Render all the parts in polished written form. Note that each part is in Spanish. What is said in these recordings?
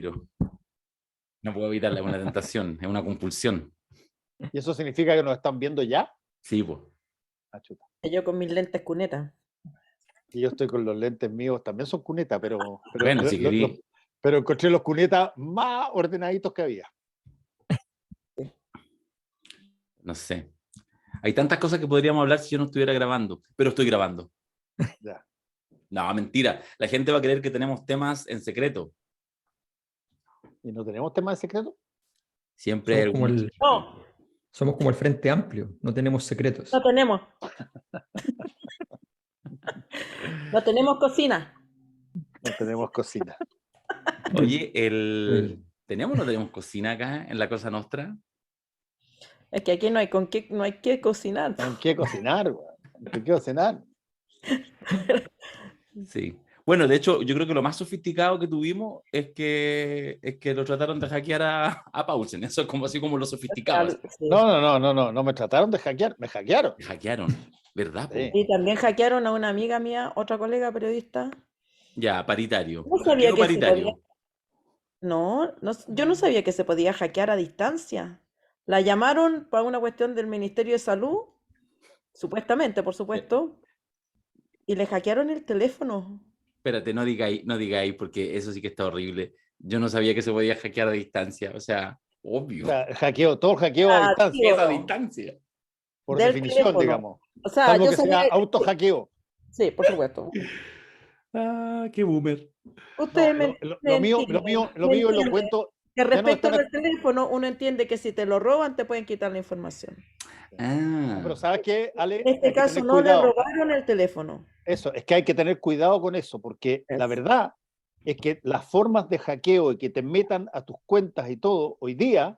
tiro. No puedo evitarla, es una tentación, es una compulsión. ¿Y eso significa que nos están viendo ya? Sí, pues. Ah, chuta. Yo con mis lentes cuneta. Y yo estoy con los lentes míos, también son cunetas, pero Bueno, si querí. pero encontré los cunetas más ordenaditos que había. No sé. Hay tantas cosas que podríamos hablar si yo no estuviera grabando, pero estoy grabando. Ya. No, mentira. La gente va a creer que tenemos temas en secreto. ¿Y no tenemos tema de secreto? Siempre hay algún... No, Somos como el Frente Amplio, no tenemos secretos. no tenemos. No tenemos cocina. No tenemos cocina. Oye, ¿tenemos o no tenemos cocina acá en la Cosa Nostra? Es que aquí no hay no hay que cocinar. ¿En qué cocinar, güey? ¿En qué cocinar? Sí. Bueno, de hecho, yo creo que lo más sofisticado que tuvimos es que lo trataron de hackear a Paulsen. Eso es como así como lo sofisticado. Sí. No me trataron de hackear, me hackearon. Me hackearon, ¿verdad? Sí. Y también hackearon a una amiga mía, otra colega periodista. Ya, paritario. No sabía Hackeo que paritario. yo no sabía que se podía hackear a distancia. La llamaron para una cuestión del Ministerio de Salud, supuestamente, por supuesto, y le hackearon el teléfono. Espérate, no digáis, porque eso sí que está horrible. Yo no sabía que se podía hackear a distancia. O sea, obvio. O sea, todo el hackeo a distancia, Es a distancia. por del definición, teléfono. digamos. O sea, Salvo yo que sabía sea auto-hackeo. Sí, por supuesto. Ah, qué boomer. Ustedes Lo mío lo entienden. cuento. Que Ya no respecto están del teléfono, uno entiende que si te lo roban, te pueden quitar la información. Ah, Pero ¿sabes qué, Ale? En este Hay que caso tener no le cuidado. robaron el teléfono. Eso, es que hay que tener cuidado con eso, porque la verdad es que las formas de hackeo y que te metan a tus cuentas y todo hoy día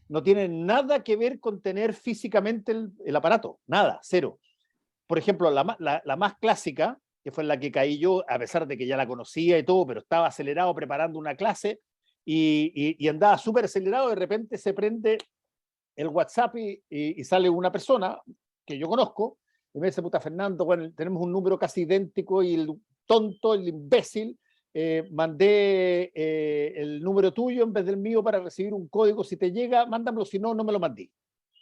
no tienen nada que ver con tener físicamente el aparato, nada, cero. Por ejemplo, la más clásica, que fue en la que caí yo, a pesar de que ya la conocía y todo, pero estaba acelerado preparando una clase y andaba súper acelerado, de repente se prende el WhatsApp y sale una persona que yo conozco, y me dice, puta Fernando, bueno, tenemos un número casi idéntico y el tonto, el imbécil, mandé el número tuyo en vez del mío para recibir un código, si te llega, mándamelo, si no, no me lo mandé.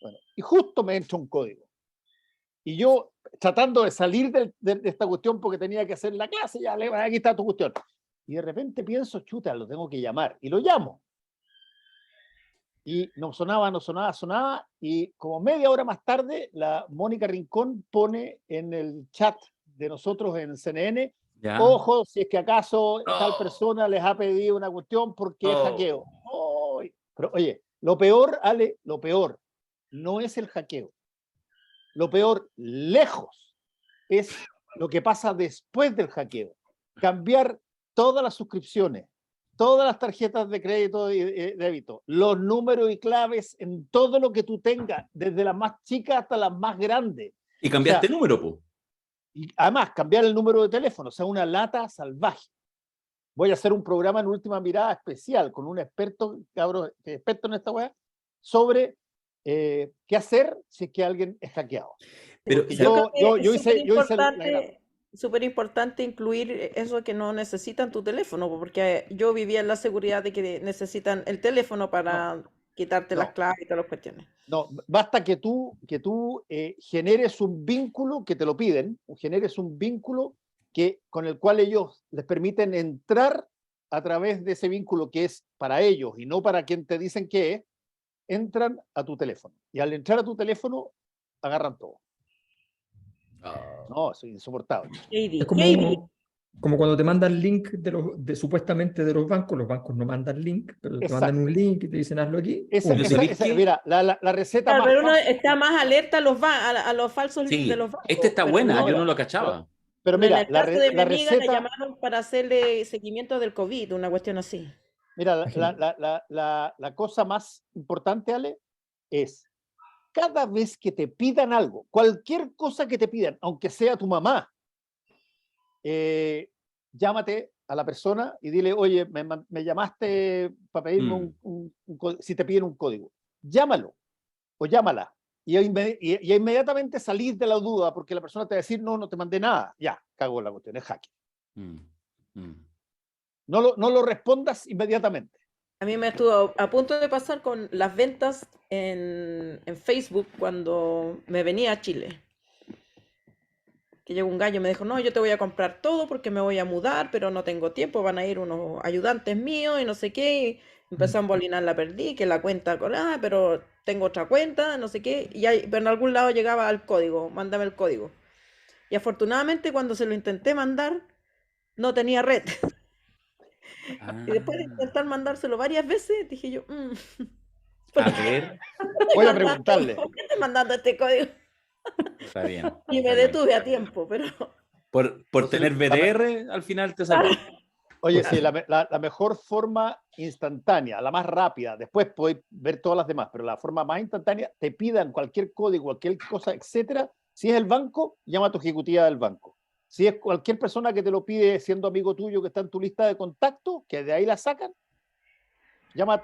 Bueno, y justo me entra un código. Y yo, tratando de salir de esta cuestión porque tenía que hacer la clase, ya, aquí está tu cuestión. Y de repente pienso, chuta, lo tengo que llamar. Y lo llamo. Y no sonaba, y como media hora más tarde, la Mónica Rincón pone en el chat de nosotros en CNN, ya. ojo, si es que acaso tal persona les ha pedido una cuestión porque es hackeo. Oh. Pero oye, lo peor, Ale, lo peor no es el hackeo. Lo peor, lejos, es lo que pasa después del hackeo. Cambiar todas las suscripciones, todas las tarjetas de crédito y de débito, los números y claves en todo lo que tú tengas, desde las más chicas hasta las más grandes. Y cambiaste el número, po. Y además, cambiar el número de teléfono, o sea, una lata salvaje. Voy a hacer un programa en Última Mirada especial con un experto, cabrón, experto en esta web, sobre qué hacer si es que alguien es hackeado. Pero yo hice súper importante incluir eso que no necesitan tu teléfono, porque yo vivía en la seguridad de que necesitan el teléfono para quitarte las claves y todas las cuestiones. No, basta que tú generes un vínculo, que te lo piden, generes un vínculo con el cual ellos les permiten entrar a través de ese vínculo que es para ellos y no para quien te dicen que es, entran a tu teléfono. Y al entrar a tu teléfono, agarran todo. No, es insoportable. Es como cuando te mandan link supuestamente de los bancos no mandan link, pero te mandan un link y te dicen hazlo aquí. Mira, la receta claro, más pero uno fácil. está más alerta a los falsos links de los bancos. Esta está buena, yo no lo cachaba. Pero mira, en el caso de mi amiga receta, la llamaron para hacerle seguimiento del COVID, una cuestión así. Mira, la cosa más importante, Ale, es cada vez que te pidan algo, cualquier cosa que te pidan, aunque sea tu mamá, llámate a la persona y dile, oye, me llamaste para pedirme si te piden un código. Llámalo o llámala. Y inmediatamente salís de la duda porque la persona te va a decir, no te mandé nada. Ya, cagó la cuestión, es hacking. No lo respondas inmediatamente. A mí me estuvo a punto de pasar con las ventas en Facebook cuando me venía a Chile. Que llegó un gallo y me dijo, no, yo te voy a comprar todo porque me voy a mudar, pero no tengo tiempo, van a ir unos ayudantes míos y no sé qué. Y empezó a embolinar, la perdí, que la cuenta, pero tengo otra cuenta, no sé qué. Pero en algún lado llegaba al código, mándame el código. Y afortunadamente cuando se lo intenté mandar, no tenía red. Y después de intentar mandárselo varias veces, dije yo, ¿por A qué ver, Voy a mandando, preguntarle. ¿por qué estoy mandando este código? está bien. Y me Está bien. detuve a tiempo, pero Por Entonces, tener BDR, al final te salió. Oye, sí, la mejor forma instantánea, la más rápida, después podéis ver todas las demás, pero la forma más instantánea, te pidan cualquier código, cualquier cosa, etcétera. Si es el banco, llama a tu ejecutiva del banco. Si es cualquier persona que te lo pide siendo amigo tuyo que está en tu lista de contactos, que de ahí la sacan, llama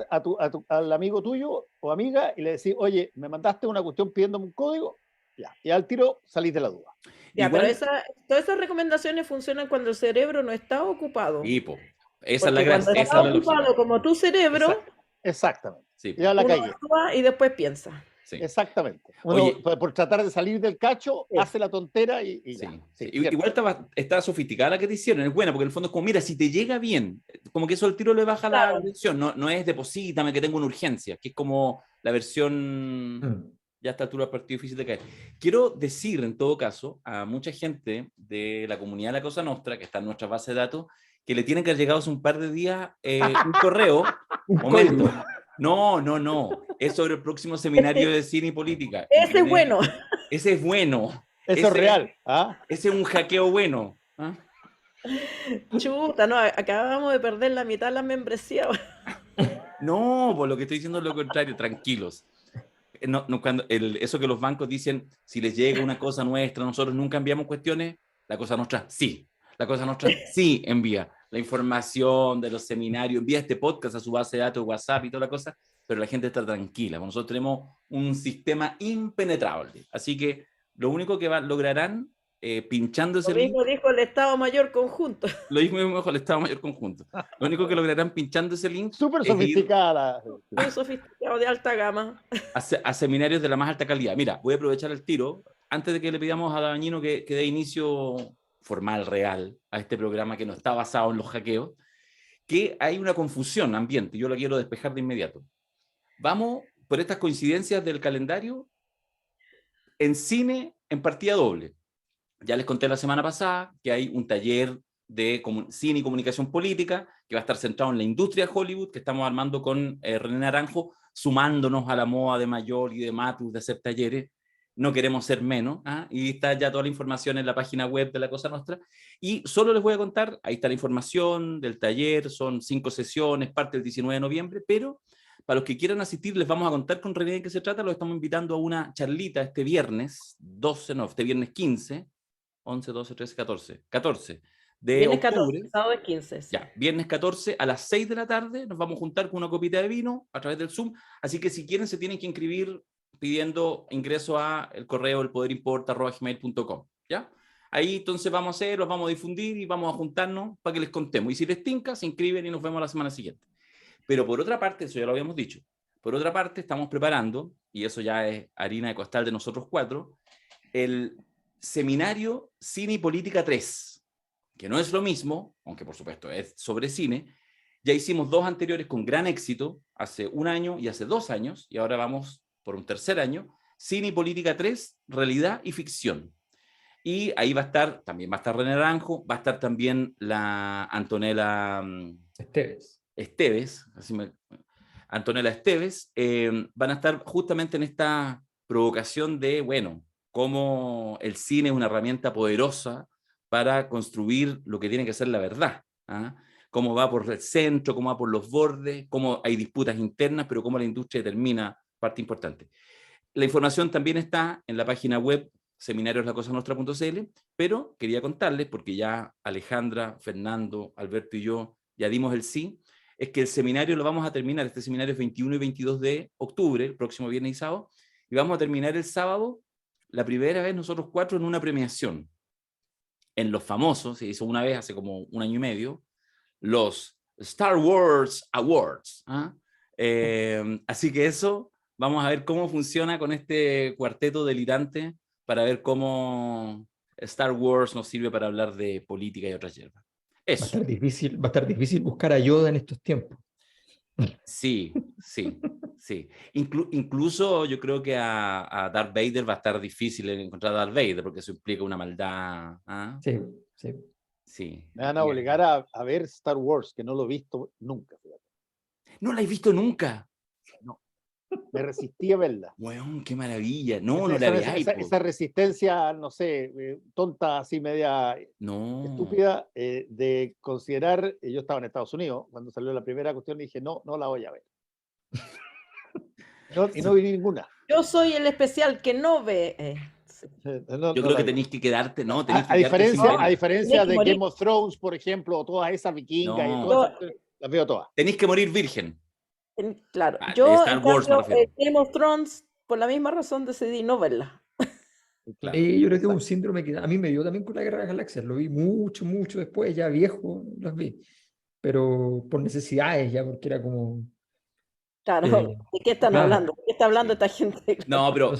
al amigo tuyo o amiga y le decís, oye, me mandaste una cuestión pidiéndome un código, ya, y al tiro salís de la duda. ya, pero Igual, todas esas recomendaciones funcionan cuando el cerebro no está ocupado. y, po, esa es la Porque cuando gracia, esa está es la lógica. ocupado como tu cerebro, Exactamente. Sí, po, Ya la uno cagué. actúa y después piensa. sí. Exactamente. Uno, Oye, por tratar de salir del cacho, Sí. hace la tontera y sí, ya. sí. Sí, cierto. Igual está sofisticada la que te hicieron, es buena, porque en el fondo es como, mira, si te llega bien, como que eso al tiro le baja la Claro. tensión, no es deposítame que tengo una urgencia, que es como la versión, ya a esta altura del partido difícil de caer. Quiero decir, en todo caso, a mucha gente de la comunidad de la Cosa Nostra, que está en nuestra base de datos, que le tienen que haber llegado hace un par de días un correo, Un momento, código. no, es sobre el próximo seminario de cine y política. Y Ese es bueno. ese es bueno. Eso es real. ¿Ah? Ese es un hackeo bueno. ¿Ah? Chuta, no, acabamos de perder la mitad de la membresía. No, por lo que estoy diciendo es lo contrario, tranquilos. Cuando eso que los bancos dicen, si les llega una cosa nuestra, nosotros nunca enviamos cuestiones, la Cosa Nostra sí. La Cosa Nostra sí envía la información de los seminarios, envía este podcast a su base de datos, WhatsApp y toda la cosa, pero la gente está tranquila. Nosotros tenemos un sistema impenetrable. Así que lo único que lograrán pinchando ese Lo link, mismo dijo el Estado Mayor Conjunto. lo mismo mejor el Estado Mayor Conjunto. Lo único que lograrán pinchando ese link Súper es ir sofisticada. Muy sofisticado, de alta gama. a seminarios de la más alta calidad. Mira, voy a aprovechar el tiro, antes de que le pidamos a Dañino que dé inicio formal, real, a este programa que no está basado en los hackeos, que hay una confusión ambiente, yo la quiero despejar de inmediato. Vamos, por estas coincidencias del calendario, en cine en partida doble. Ya les conté la semana pasada que hay un taller de cine y comunicación política que va a estar centrado en la industria de Hollywood, que estamos armando con René Naranjo, sumándonos a la moda de Mayor y de Matus de hacer talleres. No queremos ser menos, y está ya toda la información en la página web de La Cosa Nostra. Y solo les voy a contar, ahí está la información del taller, son 5 sesiones, parte del 19 de noviembre, pero para los que quieran asistir, les vamos a contar con René de qué se trata. Los estamos invitando a una charlita este viernes 15, 11, 12, 13, 14 de Viernes octubre. 14, sábado es 15. Sí. Ya, viernes 14 a las 6 de la tarde nos vamos a juntar con una copita de vino a través del Zoom. Así que si quieren se tienen que inscribir pidiendo ingreso a el correo elpoderimporta@gmail.com. ¿Ya? Ahí entonces vamos a hacer, los vamos a difundir y vamos a juntarnos para que les contemos. Y si les tinca, se inscriben y nos vemos la semana siguiente. Pero por otra parte, eso ya lo habíamos dicho, por otra parte estamos preparando, y eso ya es harina de costal de nosotros 4, el seminario Cine y Política 3, que no es lo mismo, aunque por supuesto es sobre cine. Ya hicimos 2 anteriores con gran éxito, hace 1 año y hace 2 años, y ahora vamos por un tercer año, Cine y Política 3, Realidad y Ficción. Y ahí también va a estar René Naranjo, va a estar también la Antonella Esteves, Antonella Esteves, van a estar justamente en esta provocación de, bueno, cómo el cine es una herramienta poderosa para construir lo que tiene que ser la verdad. Cómo va por el centro, cómo va por los bordes, cómo hay disputas internas, pero cómo la industria determina parte importante. La información también está en la página web seminarioslacosanostra.cl, pero quería contarles, porque ya Alejandra, Fernando, Alberto y yo ya dimos el sí, es que el seminario lo vamos a terminar, este seminario es 21 y 22 de octubre, el próximo viernes y sábado, y vamos a terminar el sábado, la primera vez nosotros 4 en una premiación. En Los Famosos, se hizo una vez hace como 1 año y medio, los Star Wars Awards. ¿Ah? Así que eso, vamos a ver cómo funciona con este cuarteto delirante para ver cómo Star Wars nos sirve para hablar de política y otras hierbas. Va a Eso. estar difícil buscar a Yoda en estos tiempos. Sí. Incluso yo creo que a Darth Vader va a estar difícil encontrar a Darth Vader porque eso implica una maldad. ¿Ah? Sí. Me van a obligar a ver Star Wars, que no lo he visto nunca. Fíjate. No la he visto nunca. No. Me resistí a verla. Weón, qué maravilla. No la veáis. Esa resistencia, no sé, tonta, así media estúpida, de considerar, yo estaba en Estados Unidos, cuando salió la primera cuestión, y dije, no la voy a ver. Y no vi ninguna. Yo soy el especial que no ve. Yo creo que tenéis que quedarte, ¿no? A diferencia de Game of Thrones, por ejemplo, o todas esas vikingas, y todas esas, las veo todas. Tenéis que morir virgen. Claro, yo Star Wars, Game of Thrones, por la misma razón decidí no verla. Claro, yo creo que es un síndrome que a mí me dio también con la Guerra de las Galaxias, lo vi mucho después, ya viejo, las vi, pero por necesidades ya, porque era como... Claro, ¿de qué están hablando? ¿De qué está hablando esta gente? No, pero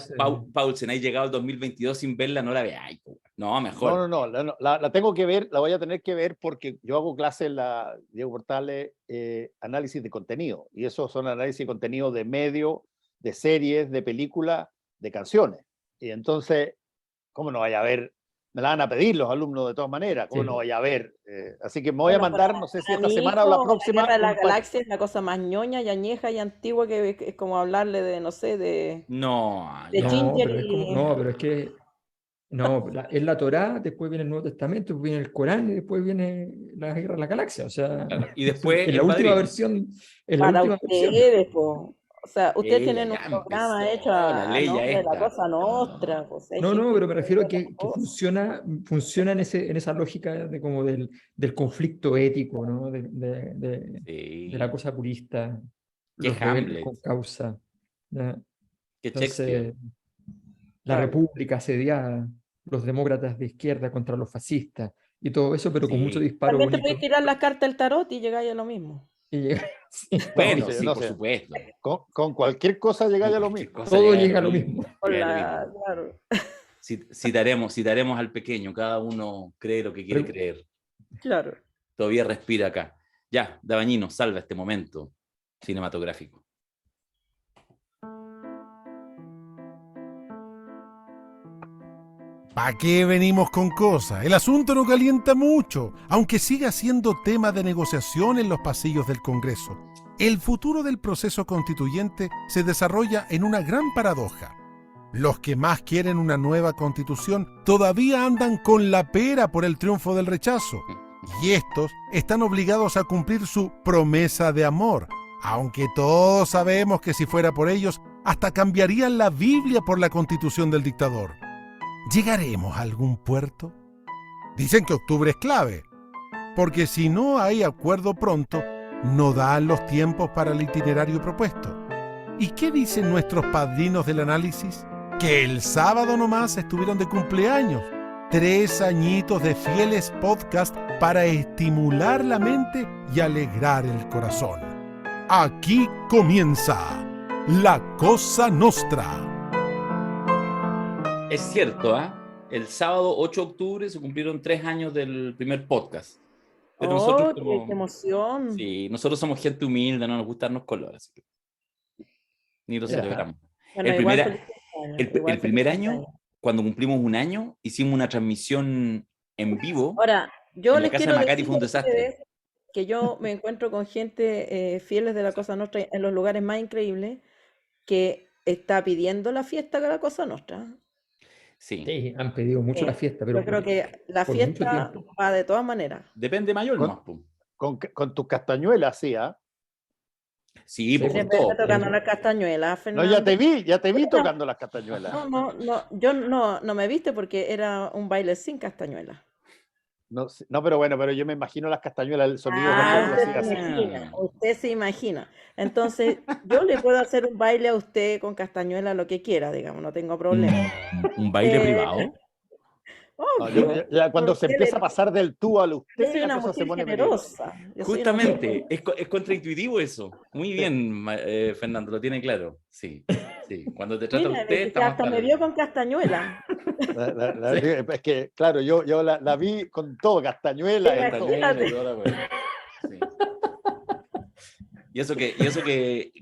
Paulsen, hay llegado el 2022 sin verla, no la veáis. No, mejor. No, la tengo que ver, la voy a tener que ver porque yo hago clases en la Diego Portales, análisis de contenido, y esos son análisis de contenido de medio, de series, de películas, de canciones. Y entonces, ¿cómo no vaya a ver? Me la van a pedir los alumnos de todas maneras, ¿cómo no vaya a ver? Así que me voy a mandar, no sé si esta semana o la próxima. La Guerra de la Galaxia es la cosa más ñoña y añeja y antigua que es como hablarle de, no sé, de... pero es que... es la Torá, después viene el Nuevo Testamento, después viene el Corán y después viene la Guerra de la Galaxia. O sea, y después en la última versión. Para ustedes, o sea, ustedes tienen un programa hecho a nombre de la cosa nostra. Pero me refiero a que funciona en esa lógica de como del conflicto ético, ¿no? De la cosa purista. Los rebeldes con causa. Entonces, la República asediada, los demócratas de izquierda contra los fascistas y todo eso, pero con mucho disparo. También te puedes tirar la carta del tarot y llegáis a lo mismo. Bueno, sí, por supuesto. Con cualquier cosa llegáis a lo mismo. Todo llega a lo mismo. Claro. Citaremos al pequeño, cada uno cree lo que quiere creer. Claro. Todavía respira acá. Ya, Dabañino, salva este momento cinematográfico. ¿Para qué venimos con cosas? El asunto no calienta mucho, aunque siga siendo tema de negociación en los pasillos del Congreso. El futuro del proceso constituyente se desarrolla en una gran paradoja. Los que más quieren una nueva constitución todavía andan con la pera por el triunfo del rechazo, y estos están obligados a cumplir su promesa de amor, aunque todos sabemos que si fuera por ellos, hasta cambiarían la Biblia por la constitución del dictador. ¿Llegaremos a algún puerto? Dicen que octubre es clave, porque si no hay acuerdo pronto, no dan los tiempos para el itinerario propuesto. ¿Y qué dicen nuestros padrinos del análisis? Que el sábado nomás estuvieron de cumpleaños. 3 añitos de fieles podcast para estimular la mente y alegrar el corazón. Aquí comienza La Cosa Nostra. Es cierto, el sábado 8 de octubre se cumplieron 3 años del primer podcast. Pero nosotros ¡qué emoción! Sí, nosotros somos gente humilde, no nos gustan los colores. Ni lo celebramos. Bueno, el primer año, cuando cumplimos 1 año, hicimos una transmisión en vivo. Ahora, yo en les la casa quiero de Macari fue un desastre. Que yo me encuentro con gente fieles de la Cosa Nostra en los lugares más increíbles que está pidiendo la fiesta de la Cosa Nostra. Sí, han pedido mucho la fiesta, pero yo creo que la fiesta va de todas maneras. Depende mayor, ¿no? Con tus castañuelas, sí, Sí, por favor. Tocando las castañuelas, Fernando. No, ya te vi tocando las castañuelas. Yo no me viste porque era un baile sin castañuelas. No, pero yo me imagino las castañuelas, el sonido. Usted se imagina. Entonces, yo le puedo hacer un baile a usted con castañuelas, lo que quiera, digamos, no tengo problema. ¿Un baile privado? Cuando se empieza a pasar del tú al usted, yo soy una mujer generosa. Justamente, es contraintuitivo eso. Muy bien, Fernando, lo tiene claro. Sí, sí. Cuando te trata usted, está hasta me vio con castañuela. Sí. Es que, claro, yo la vi con todo, castañuela. Castañuela y toda la cosa. Sí. Y eso que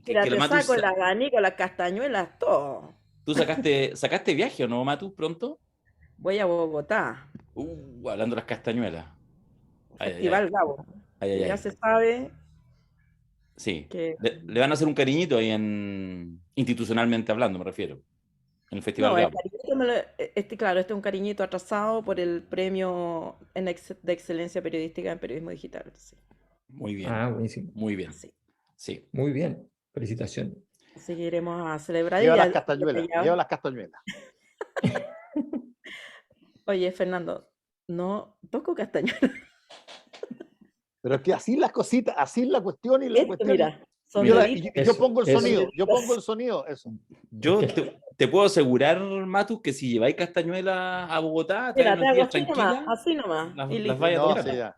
Mira, que te Matu, saco el abanico, las castañuelas, todo. ¿tú sacaste viaje o no, Matu, pronto? Voy a Bogotá. Hablando de las castañuelas. Festival Gabo. Ya se sabe. Sí. Que... Le van a hacer un cariñito ahí institucionalmente hablando, me refiero. En el Festival No, Gabo. Claro, este es un cariñito atrasado por el premio de excelencia periodística en periodismo digital. Sí. Muy bien. Buenísimo. Muy bien. Sí. Muy bien. Felicitaciones. Así que iremos a celebrar. Lleva las castañuelas. Oye, Fernando, no toco castañuela. Pero es que así las cositas, así la cuestión y la cuestión. Mira, yo pongo el sonido, eso. Yo te puedo asegurar, Matu, que si lleváis castañuela a Bogotá, mira, unos días tranquila, así nomás. Las vaya a tocar.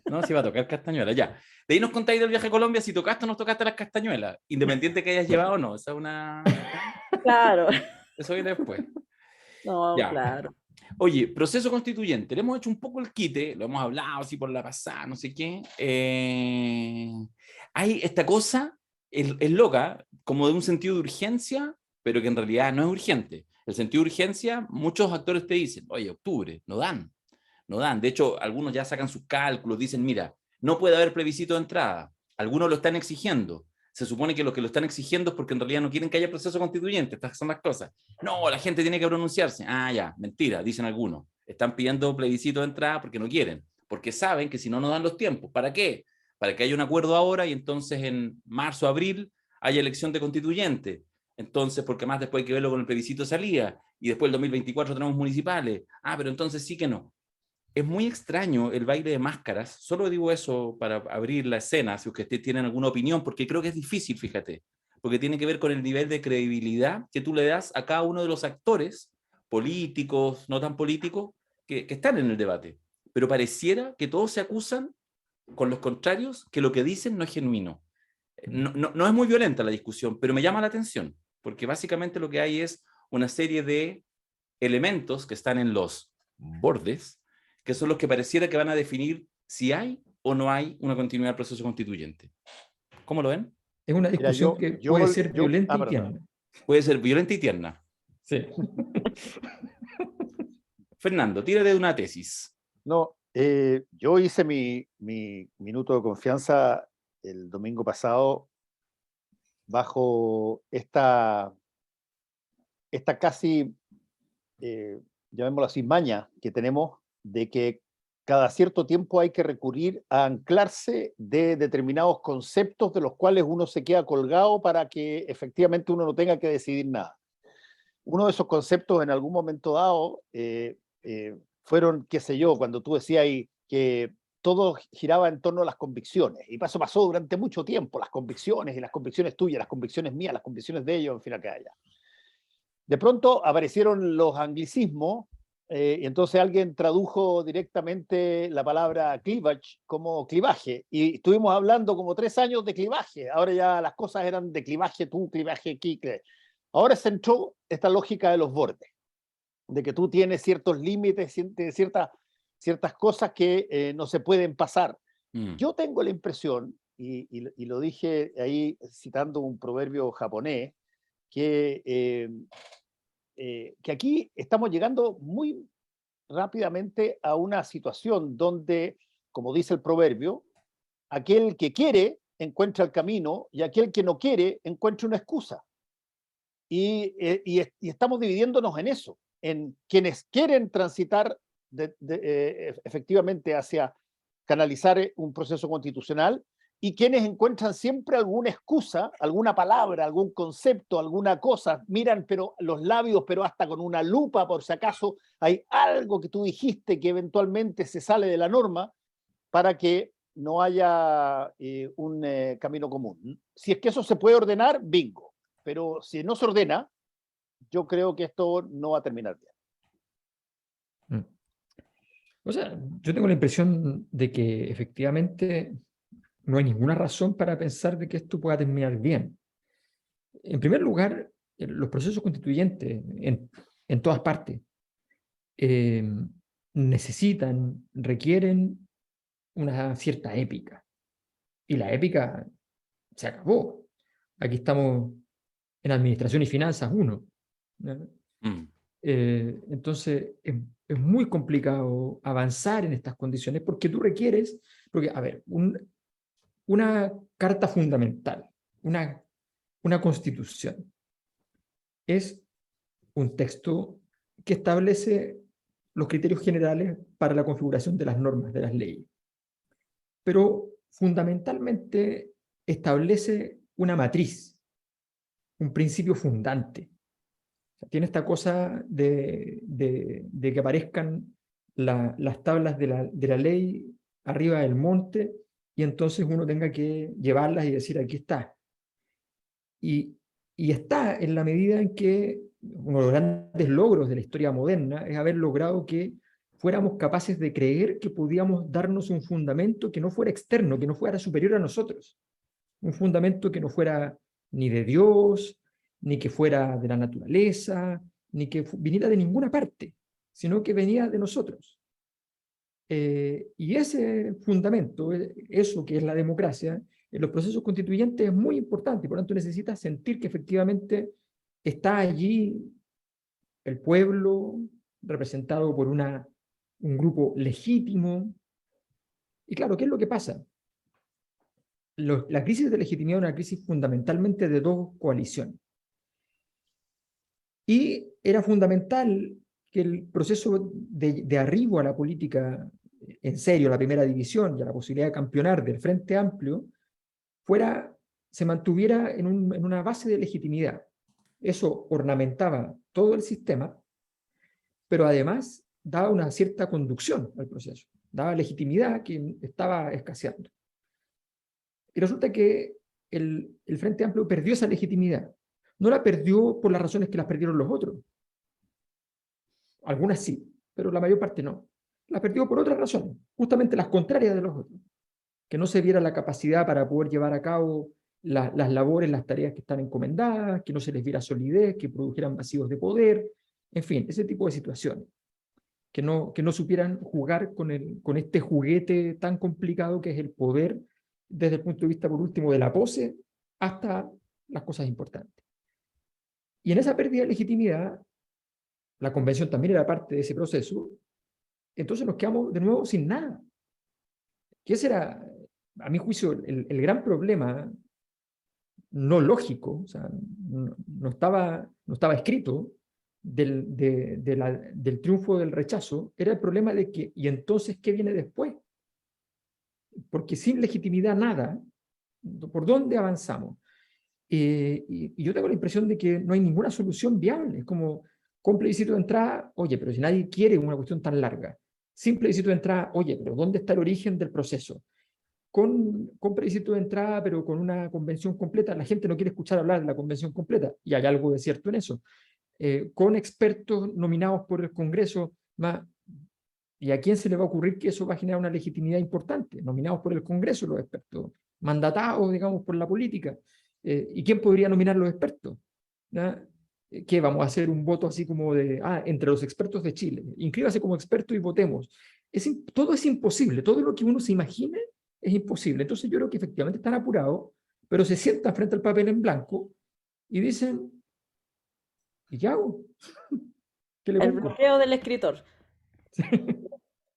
No, si va a tocar castañuela, ya. De ahí nos contáis del viaje a Colombia, si tocaste o no tocaste las castañuelas, independiente que hayas llevado o no. Esa es una... Claro. Eso viene después. No, ya. Claro. Oye, proceso constituyente. Le hemos hecho un poco el quite, lo hemos hablado así por la pasada, no sé qué. Hay esta cosa, es loca, como de un sentido de urgencia, pero que en realidad no es urgente. El sentido de urgencia, muchos actores te dicen, oye, octubre, no dan. De hecho, algunos ya sacan sus cálculos, dicen, mira, no puede haber plebiscito de entrada. Algunos lo están exigiendo. Se supone que los que lo están exigiendo es porque en realidad no quieren que haya proceso constituyente. Estas son las cosas. No, la gente tiene que pronunciarse. Ya, mentira, dicen algunos. Están pidiendo plebiscito de entrada porque no quieren. Porque saben que si no nos dan los tiempos. ¿Para qué? Para que haya un acuerdo ahora y entonces en marzo, abril, haya elección de constituyente. Entonces, porque más después hay que verlo con el plebiscito de salida. Y después el 2024 tenemos municipales. Pero entonces sí que no. Es muy extraño el baile de máscaras. Solo digo eso para abrir la escena, si ustedes tienen alguna opinión, porque creo que es difícil, fíjate, porque tiene que ver con el nivel de credibilidad que tú le das a cada uno de los actores, políticos, no tan políticos, que están en el debate. Pero pareciera que todos se acusan con los contrarios, que lo que dicen no es genuino. No es muy violenta la discusión, pero me llama la atención, porque básicamente lo que hay es una serie de elementos que están en los bordes, que son los que pareciera que van a definir si hay o no hay una continuidad del proceso constituyente. ¿Cómo lo ven? Es una discusión que puede ser violenta y tierna. Puede ser violenta y tierna. Sí. Fernando, tírate de una tesis. No, yo hice mi minuto de confianza el domingo pasado bajo esta casi, llamémoslo así, maña que tenemos de que cada cierto tiempo hay que recurrir a anclarse de determinados conceptos de los cuales uno se queda colgado para que efectivamente uno no tenga que decidir nada. Uno de esos conceptos en algún momento dado fueron, qué sé yo, cuando tú decías ahí que todo giraba en torno a las convicciones, y eso pasó durante mucho tiempo, las convicciones, y las convicciones tuyas, las convicciones mías, las convicciones de ellos, en fin, acá allá. De pronto aparecieron los anglicismos, y entonces alguien tradujo directamente la palabra cleavage como clivaje, y estuvimos hablando como 3 años de clivaje. Ahora ya las cosas eran de clivaje tú, clivaje aquí. Ahora se entró esta lógica de los bordes, de que tú tienes ciertos límites, ciertas cosas que no se pueden pasar. Yo tengo la impresión, y lo dije ahí citando un proverbio japonés, que aquí estamos llegando muy rápidamente a una situación donde, como dice el proverbio, aquel que quiere encuentra el camino y aquel que no quiere encuentra una excusa. Y estamos dividiéndonos en eso, en quienes quieren transitar efectivamente hacia canalizar un proceso constitucional y quienes encuentran siempre alguna excusa, alguna palabra, algún concepto, alguna cosa, miran pero los labios, pero hasta con una lupa por si acaso hay algo que tú dijiste que eventualmente se sale de la norma para que no haya un camino común. Si es que eso se puede ordenar, bingo. Pero si no se ordena, yo creo que esto no va a terminar bien. O sea, yo tengo la impresión de que efectivamente no hay ninguna razón para pensar de que esto pueda terminar bien. En primer lugar, los procesos constituyentes en todas partes eh, necesitan, requieren una cierta épica. Y la épica se acabó. Aquí estamos en Administración y Finanzas 1. ¿no? Entonces, es muy complicado avanzar en estas condiciones porque tú requieres, porque, a ver, una carta fundamental, una constitución, es un texto que establece los criterios generales para la configuración de las normas, de las leyes. Pero fundamentalmente establece una matriz, un principio fundante. O sea, tiene esta cosa de que aparezcan las tablas de la ley arriba del monte y entonces uno tenga que llevarlas y decir, aquí está. Y está en la medida en que uno de los grandes logros de la historia moderna es haber logrado que fuéramos capaces de creer que podíamos darnos un fundamento que no fuera externo, que no fuera superior a nosotros. Un fundamento que no fuera ni de Dios, ni que fuera de la naturaleza, ni que viniera de ninguna parte, sino que venía de nosotros. Y ese fundamento, eso que es la democracia, en los procesos constituyentes es muy importante, por lo tanto necesitas sentir que efectivamente está allí el pueblo representado por un grupo legítimo. Y claro, ¿qué es lo que pasa? La crisis de legitimidad es una crisis fundamentalmente de dos coaliciones. Y era fundamental que el proceso de arribo a la política en serio, a la primera división y a la posibilidad de campeonar del Frente Amplio, se mantuviera en una base de legitimidad. Eso ornamentaba todo el sistema, pero además daba una cierta conducción al proceso, daba legitimidad que estaba escaseando. Y resulta que el Frente Amplio perdió esa legitimidad. No la perdió por las razones que las perdieron los otros. Algunas sí, pero la mayor parte no. La perdió por otras razones, justamente las contrarias de los otros. Que no se viera la capacidad para poder llevar a cabo las labores, las tareas que están encomendadas, que no se les viera solidez, que produjeran vacíos de poder, en fin, ese tipo de situaciones. Que no supieran jugar con este juguete tan complicado que es el poder desde el punto de vista, por último, de la pose hasta las cosas importantes. Y en esa pérdida de legitimidad, la convención también era parte de ese proceso, entonces nos quedamos de nuevo sin nada. Que ese era, a mi juicio, el gran problema no lógico, o sea, no estaba escrito del triunfo del rechazo, era el problema de que, ¿y entonces qué viene después? Porque sin legitimidad nada, ¿por dónde avanzamos? Y yo tengo la impresión de que no hay ninguna solución viable. Es como, con plebiscito de entrada, oye, pero si nadie quiere una cuestión tan larga. Sin plebiscito de entrada, oye, pero ¿dónde está el origen del proceso? Con plebiscito de entrada, pero con una convención completa, la gente no quiere escuchar hablar de la convención completa, y hay algo de cierto en eso. Con expertos nominados por el Congreso, ¿y a quién se le va a ocurrir que eso va a generar una legitimidad importante? Nominados por el Congreso los expertos, mandatados, digamos, por la política. ¿Y quién podría nominar los expertos? ¿Qué vamos a hacer un voto así como de, entre los expertos de Chile? Inscríbase como experto y votemos. Todo es imposible, todo lo que uno se imagine es imposible. Entonces yo creo que efectivamente están apurados, pero se sientan frente al papel en blanco y dicen, ¿y qué hago? ¿Qué le El pongo? bloqueo del escritor.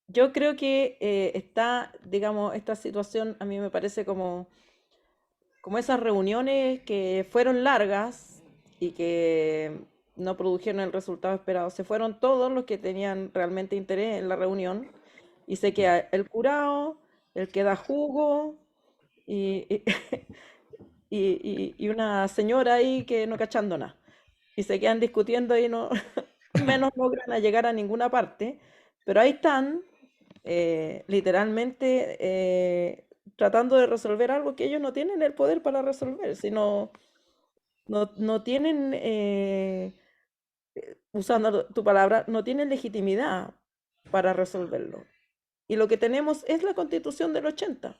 Yo creo que digamos, esta situación a mí me parece como esas reuniones que fueron largas y que no produjeron el resultado esperado. Se fueron todos los que tenían realmente interés en la reunión y se queda el curado, el que da jugo y, y una señora ahí que no cachando nada. Y se quedan discutiendo y no menos logran llegar a ninguna parte, pero ahí están literalmente tratando de resolver algo que ellos no tienen el poder para resolver, sino no tienen, usando tu palabra, no tienen legitimidad para resolverlo. y lo que tenemos es la Constitución del 80.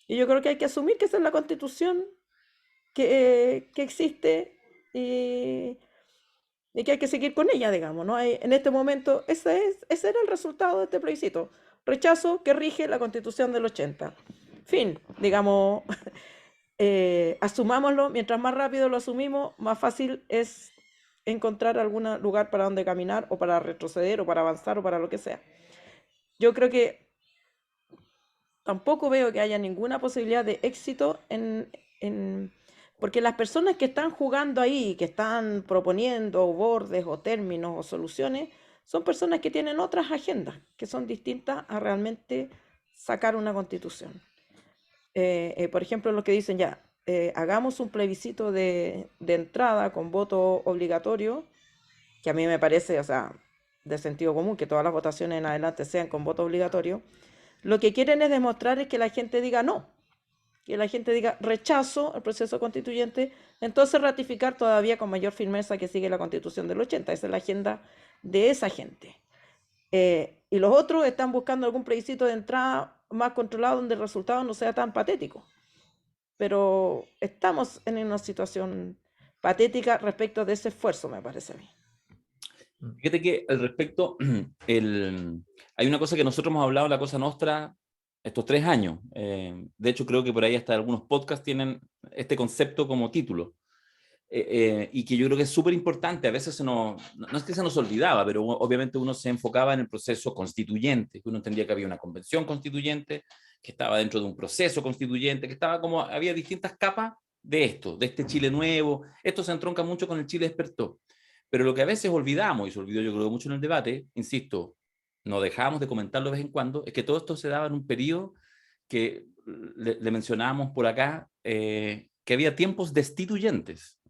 Y yo creo que hay que asumir que esa es la Constitución que existe y que hay que seguir con ella, digamos, ¿no? En este momento, ese era el resultado de este plebiscito. Rechazo que rige la Constitución del 80. Fin, digamos, asumámoslo, mientras más rápido lo asumimos, más fácil es encontrar algún lugar para donde caminar, o para retroceder, o para avanzar, o para lo que sea. Yo creo que tampoco veo que haya ninguna posibilidad de éxito porque las personas que están jugando ahí, que están proponiendo bordes o términos o soluciones, son personas que tienen otras agendas, que son distintas a realmente sacar una constitución. Por ejemplo, lo que dicen ya, hagamos un plebiscito de entrada con voto obligatorio, que a mí me parece, o sea, de sentido común, que todas las votaciones en adelante sean con voto obligatorio. Lo que quieren es demostrar es que la gente diga no, que la gente diga rechazo al proceso constituyente, entonces ratificar todavía con mayor firmeza que sigue la Constitución del 80. Esa es la agenda de esa gente. Y los otros están buscando algún plebiscito de entrada más controlado donde el resultado no sea tan patético. Pero estamos en una situación patética respecto de ese esfuerzo, me parece a mí. Fíjate que al respecto, hay una cosa que nosotros hemos hablado en la Cosa Nostra estos 3 años. De hecho, creo que por ahí hasta algunos podcasts tienen este concepto como título. Y que yo creo que es súper importante. A veces no es que se nos olvidaba, pero obviamente uno se enfocaba en el proceso constituyente, que uno entendía que había una convención constituyente, que estaba dentro de un proceso constituyente, que estaba como, había distintas capas de esto, de este Chile nuevo. Esto se entronca mucho con el Chile despertó. Pero lo que a veces olvidamos, y se olvidó yo creo mucho en el debate, insisto, no dejamos de comentarlo de vez en cuando, es que todo esto se daba en un periodo que le mencionábamos por acá, que había tiempos destituyentes.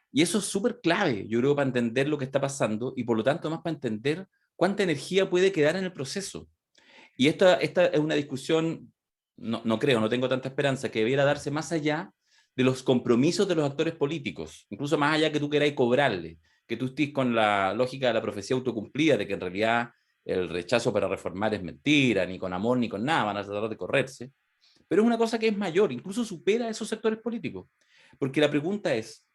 Y eso es súper clave, yo creo, para entender lo que está pasando y por lo tanto más para entender cuánta energía puede quedar en el proceso. Y esta es una discusión, no creo, no tengo tanta esperanza, que debiera darse más allá de los compromisos de los actores políticos, incluso más allá que tú queráis cobrarle, que tú estés con la lógica de la profecía autocumplida, de que en realidad el rechazo para reformar es mentira, ni con amor ni con nada, van a tratar de correrse. Pero es una cosa que es mayor, incluso supera a esos sectores políticos. Porque la pregunta es,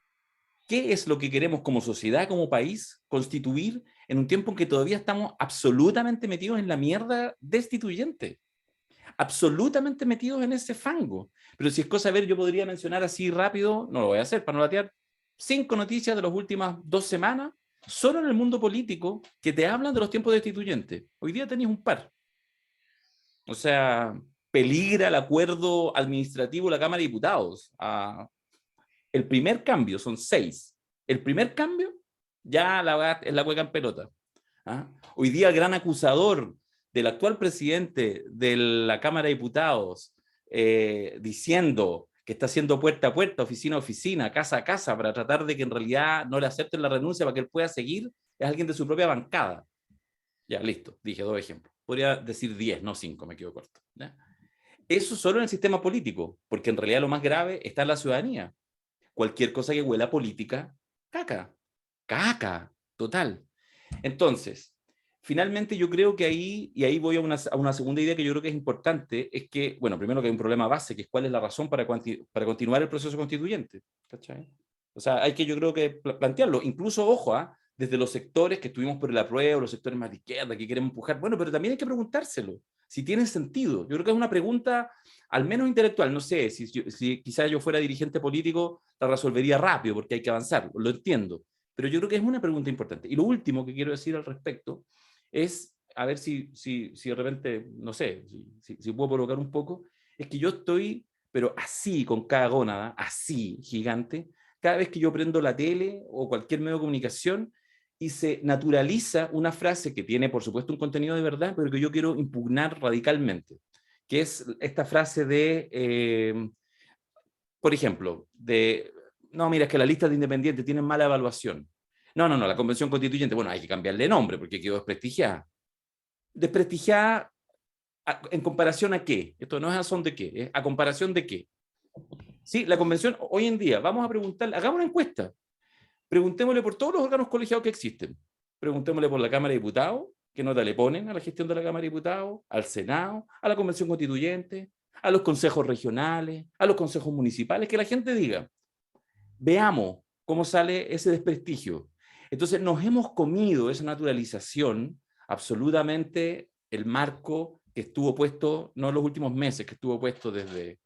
¿qué es lo que queremos como sociedad, como país, constituir en un tiempo en que todavía estamos absolutamente metidos en la mierda destituyente? Absolutamente metidos en ese fango. Pero si es cosa, a ver, yo podría mencionar así rápido, no lo voy a hacer para no latear, 5 noticias de las últimas 2 semanas, solo en el mundo político, que te hablan de los tiempos destituyentes. Hoy día tenéis un par. O sea, peligra el acuerdo administrativo de la Cámara de Diputados. El primer cambio, son 6. El primer cambio, ya es la hueca en pelota. ¿Ah? Hoy día el gran acusador del actual presidente de la Cámara de Diputados, diciendo que está haciendo puerta a puerta, oficina a oficina, casa a casa, para tratar de que en realidad no le acepten la renuncia para que él pueda seguir, es alguien de su propia bancada. Ya, listo, dije 2 ejemplos. Podría decir 10, no 5, me quedo corto. ¿Ya? Eso solo en el sistema político, porque en realidad lo más grave está en la ciudadanía. Cualquier cosa que huela a política, caca. Caca, total. Entonces, finalmente yo creo que ahí, y ahí voy a una segunda idea que yo creo que es importante, es que, bueno, primero que hay un problema base, que es cuál es la razón para continuar el proceso constituyente. ¿Cachai? O sea, hay que yo creo que plantearlo, incluso, ojo, desde los sectores que estuvimos por el apruebo, los sectores más de izquierda que queremos empujar, bueno, pero también hay que preguntárselo, si tiene sentido. Yo creo que es una pregunta, al menos intelectual, no sé, si quizás yo fuera dirigente político, la resolvería rápido, porque hay que avanzar, lo entiendo. Pero yo creo que es una pregunta importante. Y lo último que quiero decir al respecto es, a ver si de repente, no sé, si puedo provocar un poco, es que yo estoy, pero así, con cada gónada, así, gigante, cada vez que yo prendo la tele o cualquier medio de comunicación y se naturaliza una frase que tiene, por supuesto, un contenido de verdad, pero que yo quiero impugnar radicalmente, que es esta frase de, por ejemplo, no, mira, es que las listas de independientes tienen mala evaluación. No, la Convención Constituyente, bueno, hay que cambiarle nombre porque quedó desprestigiada. ¿Desprestigiada en comparación a qué? Esto no es a son de qué, es a comparación de qué. Sí, la Convención, hoy en día, vamos a preguntarle, hagamos una encuesta. Preguntémosle por todos los órganos colegiados que existen. Preguntémosle por la Cámara de Diputados, ¿Qué nota le ponen a la gestión de la Cámara de Diputados, al Senado, a la Convención Constituyente, a los consejos regionales, a los consejos municipales? Que la gente diga, veamos cómo sale ese desprestigio. Entonces nos hemos comido esa naturalización, absolutamente el marco que estuvo puesto, no en los últimos meses, que estuvo puesto desde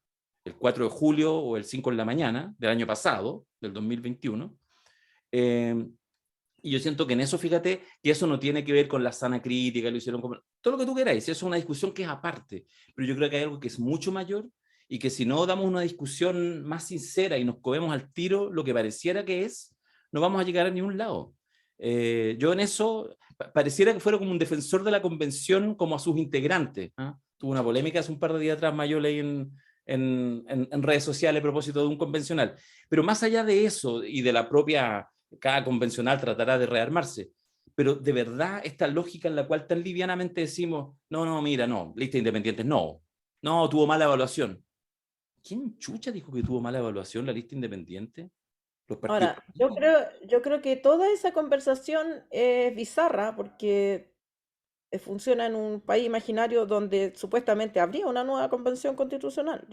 el 4 de julio o el 5 de la mañana del año pasado, del 2021. Y yo siento que en eso, fíjate, que eso no tiene que ver con la sana crítica, lo hicieron como... Todo lo que tú queráis, eso es una discusión que es aparte, pero yo creo que hay algo que es mucho mayor y que si no damos una discusión más sincera y nos comemos al tiro lo que pareciera que es, no vamos a llegar a ningún lado. Yo en eso pareciera que fuera como un defensor de la convención como a sus integrantes. ¿Ah? Tuvo una polémica hace un par de días atrás, Mayo, leí en redes sociales a propósito de un convencional. Pero más allá de eso y de la propia, cada convencional tratará de rearmarse, pero de verdad esta lógica en la cual tan livianamente decimos, no, mira, no, lista de independientes, no, tuvo mala evaluación. ¿Quién chucha dijo que tuvo mala evaluación la lista independiente? Ahora, yo creo que toda esa conversación es bizarra porque funciona en un país imaginario donde supuestamente habría una nueva convención constitucional.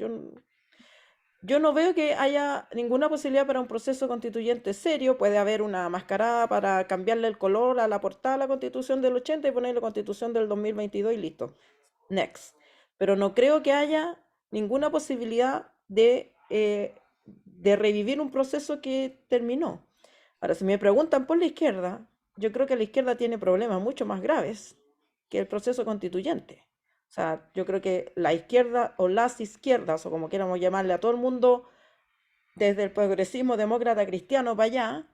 Yo no veo que haya ninguna posibilidad para un proceso constituyente serio. Puede haber una mascarada para cambiarle el color a la portada de la Constitución del 80 y ponerle Constitución del 2022 y listo. Next. Pero no creo que haya ninguna posibilidad de revivir un proceso que terminó. Ahora, si me preguntan por la izquierda, yo creo que la izquierda tiene problemas mucho más graves que el proceso constituyente. O sea, yo creo que la izquierda o las izquierdas, o como quieramos llamarle a todo el mundo, desde el progresismo demócrata cristiano para allá,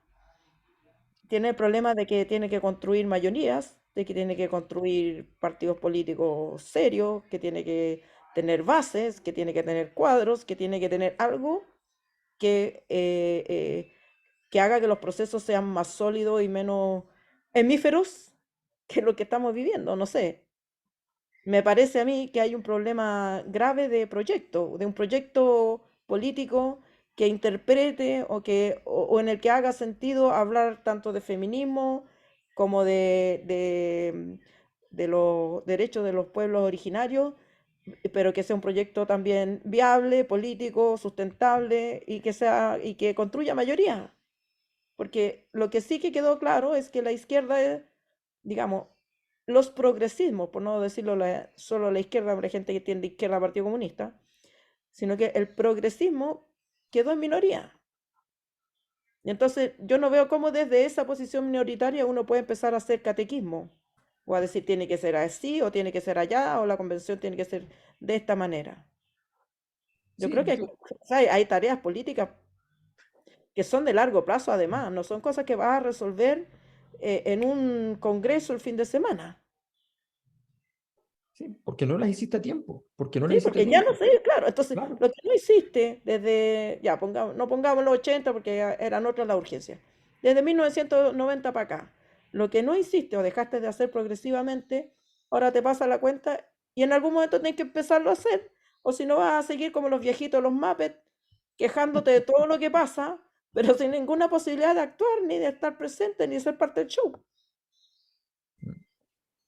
tiene el problema de que tiene que construir mayorías, de que tiene que construir partidos políticos serios, que tiene que tener bases, que tiene que tener cuadros, que tiene que tener algo que haga que los procesos sean más sólidos y menos hemíferos que lo que estamos viviendo, no sé. Me parece a mí que hay un problema grave de proyecto, de un proyecto político que interprete o en el que haga sentido hablar tanto de feminismo como de los derechos de los pueblos originarios, pero que sea un proyecto también viable, político, sustentable y que construya mayoría. Porque lo que sí que quedó claro es que la izquierda, digamos, los progresismos, por no decirlo solo la izquierda, habrá gente que tiene de izquierda Partido Comunista, sino que el progresismo quedó en minoría. Y entonces yo no veo cómo desde esa posición minoritaria uno puede empezar a hacer catequismo, o a decir tiene que ser así, o tiene que ser allá, o la convención tiene que ser de esta manera. Yo creo que hay tareas políticas que son de largo plazo además, no son cosas que vas a resolver en un congreso el fin de semana. Sí, porque no las hiciste a tiempo. Porque no sí, porque ya no sé, claro. Entonces, claro. Lo que no hiciste desde, ya, no pongamos los 80 porque eran otras las urgencias. Desde 1990 para acá, lo que no hiciste o dejaste de hacer progresivamente, ahora te pasa la cuenta y en algún momento tienes que empezarlo a hacer. O si no vas a seguir como los viejitos, los Muppets, quejándote de todo lo que pasa, pero sin ninguna posibilidad de actuar, ni de estar presente, ni de ser parte del show.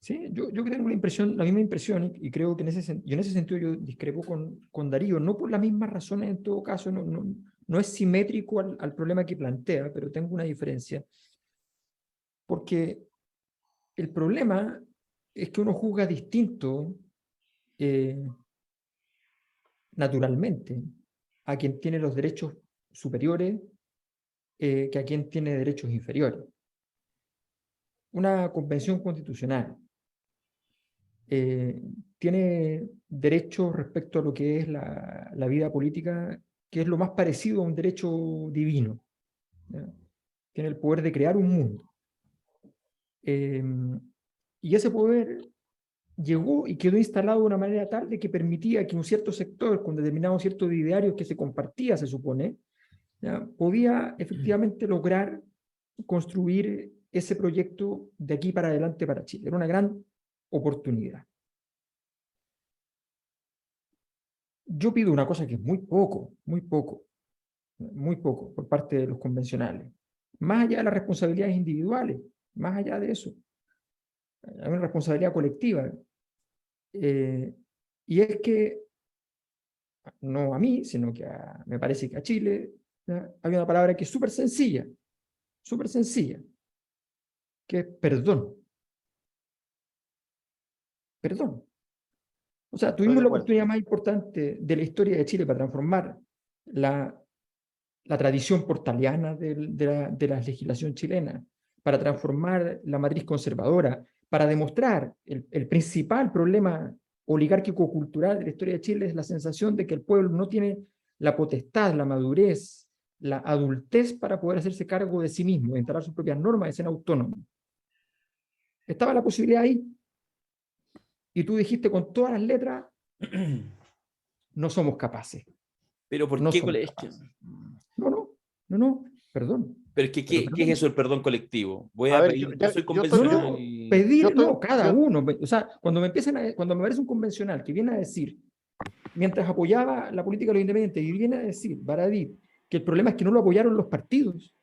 Sí, yo tengo la misma impresión y creo que en ese sentido yo discrepo con Darío, no por las mismas razones en todo caso, no es simétrico al problema que plantea, pero tengo una diferencia. Porque el problema es que uno juzga distinto naturalmente a quien tiene los derechos superiores que a quien tiene derechos inferiores. Una convención constitucional tiene derechos respecto a lo que es la vida política, que es lo más parecido a un derecho divino. ¿Ya? Tiene el poder de crear un mundo. Y ese poder llegó y quedó instalado de una manera tal de que permitía que un cierto sector, con determinados ciertos idearios que se compartía, se supone, ¿ya? Podía efectivamente lograr construir ese proyecto de aquí para adelante para Chile. Era una gran oportunidad. Yo pido una cosa que es muy poco por parte de los convencionales. Más allá de las responsabilidades individuales, más allá de eso, hay una responsabilidad colectiva. Y es que, no a mí, sino que me parece que a Chile, hay una palabra que es súper sencilla, que es perdón. Perdón. O sea, tuvimos la oportunidad más importante de la historia de Chile para transformar la tradición portaliana de la legislación chilena, para transformar la matriz conservadora, para demostrar el principal problema oligárquico-cultural de la historia de Chile es la sensación de que el pueblo no tiene la potestad, la madurez, la adultez para poder hacerse cargo de sí mismo, de instalar sus propias normas, de ser autónomo. Estaba la posibilidad ahí. Y tú dijiste con todas las letras, no somos capaces. ¿Pero por qué? No, perdón. Pero es que, ¿qué es eso el perdón colectivo? Voy a pedir, yo soy convencional. Cada uno. O sea, cuando me parece un convencional que viene a decir, mientras apoyaba la política de los independientes, y viene a decir, Baradit, que el problema es que no lo apoyaron los partidos,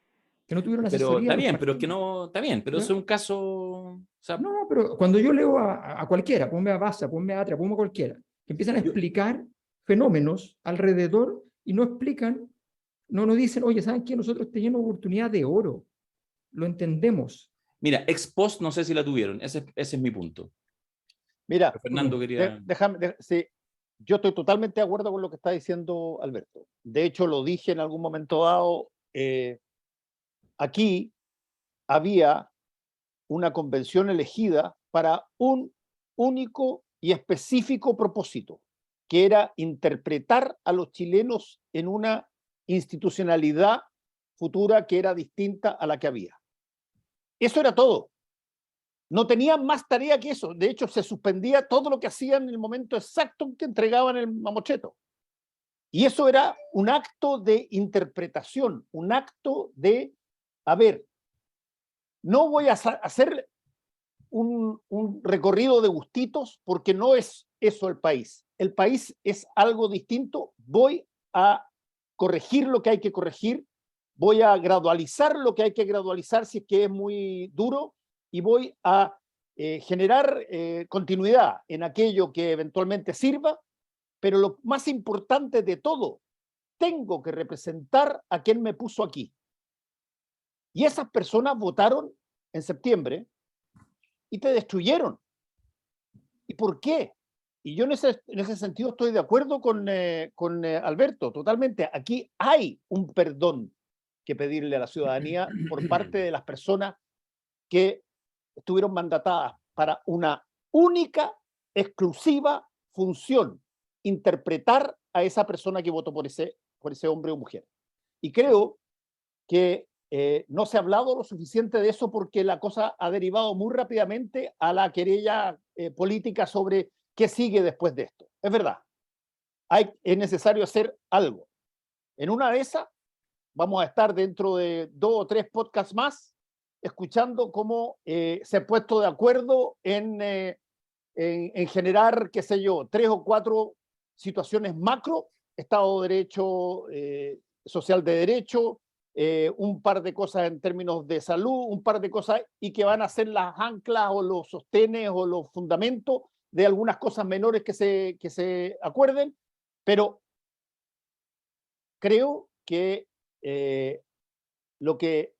que no tuvieron asesoría. Pero está bien, pero es que no, está bien, pero eso es un caso... O sea, no, pero cuando yo leo a cualquiera, ponme a Baza, ponme a Atria, ponme a cualquiera, que empiezan a explicar fenómenos alrededor y no explican, no nos dicen, oye, ¿saben qué? Nosotros tenemos oportunidad de oro, lo entendemos. Mira, ex post no sé si la tuvieron, ese es mi punto. Mira, pero Fernando quería... sí, yo estoy totalmente de acuerdo con lo que está diciendo Alberto. De hecho, lo dije en algún momento dado, aquí había una convención elegida para un único y específico propósito, que era interpretar a los chilenos en una institucionalidad futura que era distinta a la que había. Eso era todo. No tenían más tarea que eso. De hecho, se suspendía todo lo que hacían en el momento exacto en que entregaban el mamocheto. Y eso era un acto de interpretación, un acto de, a ver, no voy a hacer un recorrido de gustitos porque no es eso el país. El país es algo distinto. Voy a corregir lo que hay que corregir, voy a gradualizar lo que hay que gradualizar si es que es muy duro y voy a generar continuidad en aquello que eventualmente sirva, pero lo más importante de todo, tengo que representar a quien me puso aquí. Y esas personas votaron en septiembre y te destruyeron. ¿Y por qué? Y yo en ese sentido estoy de acuerdo con Alberto, totalmente. Aquí hay un perdón que pedirle a la ciudadanía por parte de las personas que estuvieron mandatadas para una única, exclusiva función, interpretar a esa persona que votó por ese hombre o mujer. Y creo que no se ha hablado lo suficiente de eso porque la cosa ha derivado muy rápidamente a la querella política sobre qué sigue después de esto. Es verdad, es necesario hacer algo. En una de esas vamos a estar dentro de 2 o 3 podcasts más escuchando cómo se ha puesto de acuerdo en generar, qué sé yo, 3 o 4 situaciones macro, Estado de Derecho, social de derecho, un par de cosas en términos de salud, un par de cosas y que van a ser las anclas o los sostenes o los fundamentos de algunas cosas menores que se acuerden, pero creo que lo que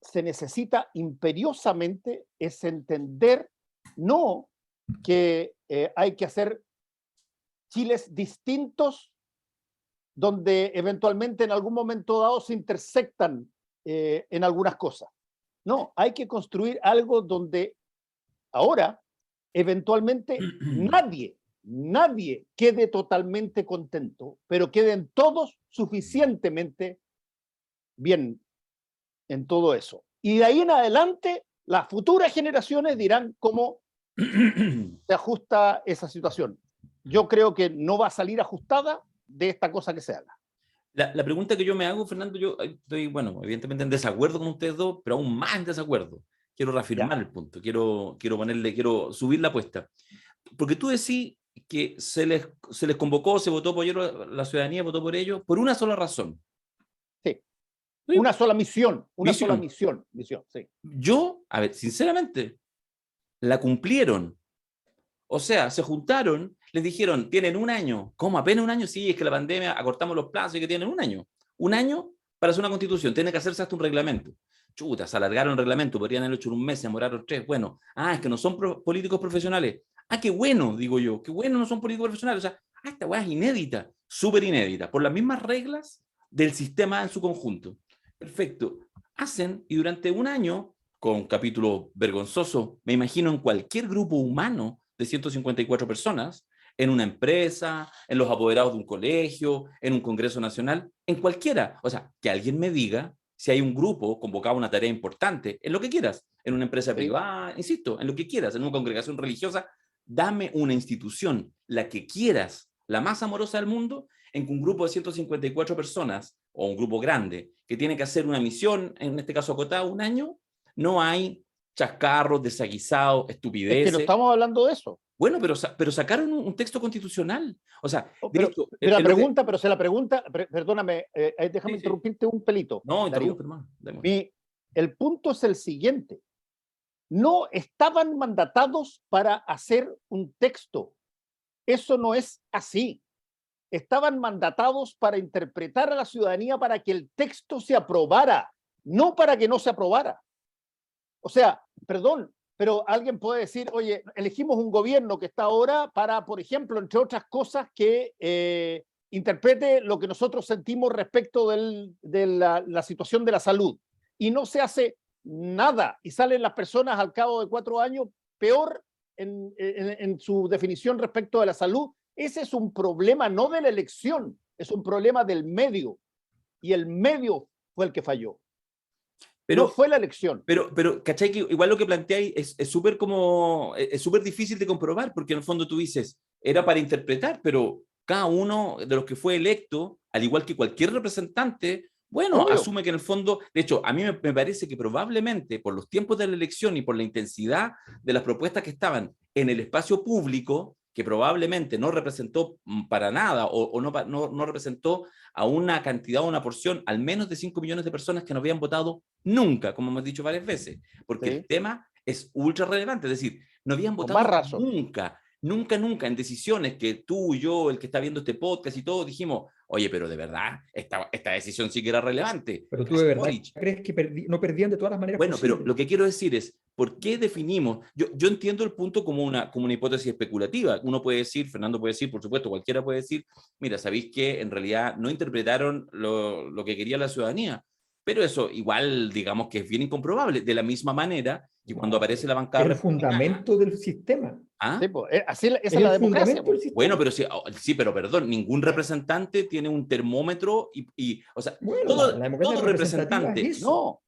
se necesita imperiosamente es entender no que hay que hacer Chiles distintos donde eventualmente en algún momento dado se intersectan en algunas cosas. No, hay que construir algo donde ahora eventualmente nadie quede totalmente contento, pero queden todos suficientemente bien en todo eso. Y de ahí en adelante, las futuras generaciones dirán cómo se ajusta esa situación. Yo creo que no va a salir ajustada de esta cosa que se haga. La pregunta que yo me hago, Fernando, yo estoy, bueno, evidentemente en desacuerdo con ustedes dos, pero aún más en desacuerdo. Quiero reafirmar el punto, quiero subir la apuesta. Porque tú decís que se les convocó, se votó por ellos, la ciudadanía votó por ellos, por una sola razón. Sí. Una sola misión, sí. Yo, a ver, sinceramente, la cumplieron. O sea, se juntaron, les dijeron, tienen un año. ¿Cómo? ¿Apenas un año? Sí, es que la pandemia, acortamos los plazos y que tienen un año. Un año para hacer una constitución, tiene que hacerse hasta un reglamento. Chuta, se alargaron el reglamento, podrían haberlo hecho en un mes, se demoraron 3. Bueno, es que no son políticos profesionales. Qué bueno, digo yo, qué bueno no son políticos profesionales. O sea, esta weá es inédita, súper inédita, por las mismas reglas del sistema en su conjunto. Perfecto. Hacen, y durante un año, con un capítulo vergonzoso, me imagino en cualquier grupo humano de 154 personas, en una empresa, en los apoderados de un colegio, en un congreso nacional, en cualquiera. O sea, que alguien me diga si hay un grupo convocado a una tarea importante, en lo que quieras, en una empresa privada, insisto, en lo que quieras, en una congregación religiosa, dame una institución, la que quieras, la más amorosa del mundo, en que un grupo de 154 personas, o un grupo grande, que tiene que hacer una misión, en este caso acotada, un año, no hay chascarros, desaguisados, estupideces. Es que no estamos hablando de eso. Bueno, pero sacaron un texto constitucional. O sea, perdóname, déjame interrumpirte un pelito. No, interrumpe, hermano. El punto es el siguiente. No estaban mandatados para hacer un texto. Eso no es así. Estaban mandatados para interpretar a la ciudadanía para que el texto se aprobara, no para que no se aprobara. O sea, perdón, pero alguien puede decir, oye, elegimos un gobierno que está ahora para, por ejemplo, entre otras cosas, que interprete lo que nosotros sentimos respecto de la situación de la salud. Y no se hace nada. Y salen las personas al cabo de 4 años peor en su definición respecto de la salud. Ese es un problema no de la elección, es un problema del medio. Y el medio fue el que falló. Pero, no fue la elección. Pero ¿cachai? Que igual lo que planteáis es súper difícil de comprobar, porque en el fondo tú dices, era para interpretar, pero cada uno de los que fue electo, al igual que cualquier representante, bueno, asume que en el fondo, de hecho, a mí me parece que probablemente por los tiempos de la elección y por la intensidad de las propuestas que estaban en el espacio público, que probablemente no representó para nada o no representó a una cantidad o una porción, al menos de 5 millones de personas que no habían votado nunca, como hemos dicho varias veces, porque el tema es ultra relevante, es decir, no habían votado nunca en decisiones que tú, yo, el que está viendo este podcast y todo, dijimos, oye, pero de verdad, esta decisión sí que era relevante. Pero tú de verdad crees que no perdían de todas las maneras Bueno, posibles. pero lo que quiero decir es, ¿por qué definimos? Yo entiendo el punto como una hipótesis especulativa. Uno puede decir, Fernando puede decir, por supuesto, cualquiera puede decir, mira, ¿sabéis que en realidad no interpretaron lo que quería la ciudadanía? Pero eso igual, digamos que es bien incomprobable, de la misma manera que cuando aparece la bancada... Es el fundamento del sistema. Sí, pues, así es la democracia. Bueno, pero sí, pero perdón, ningún representante tiene un termómetro o sea, bueno, todo representante,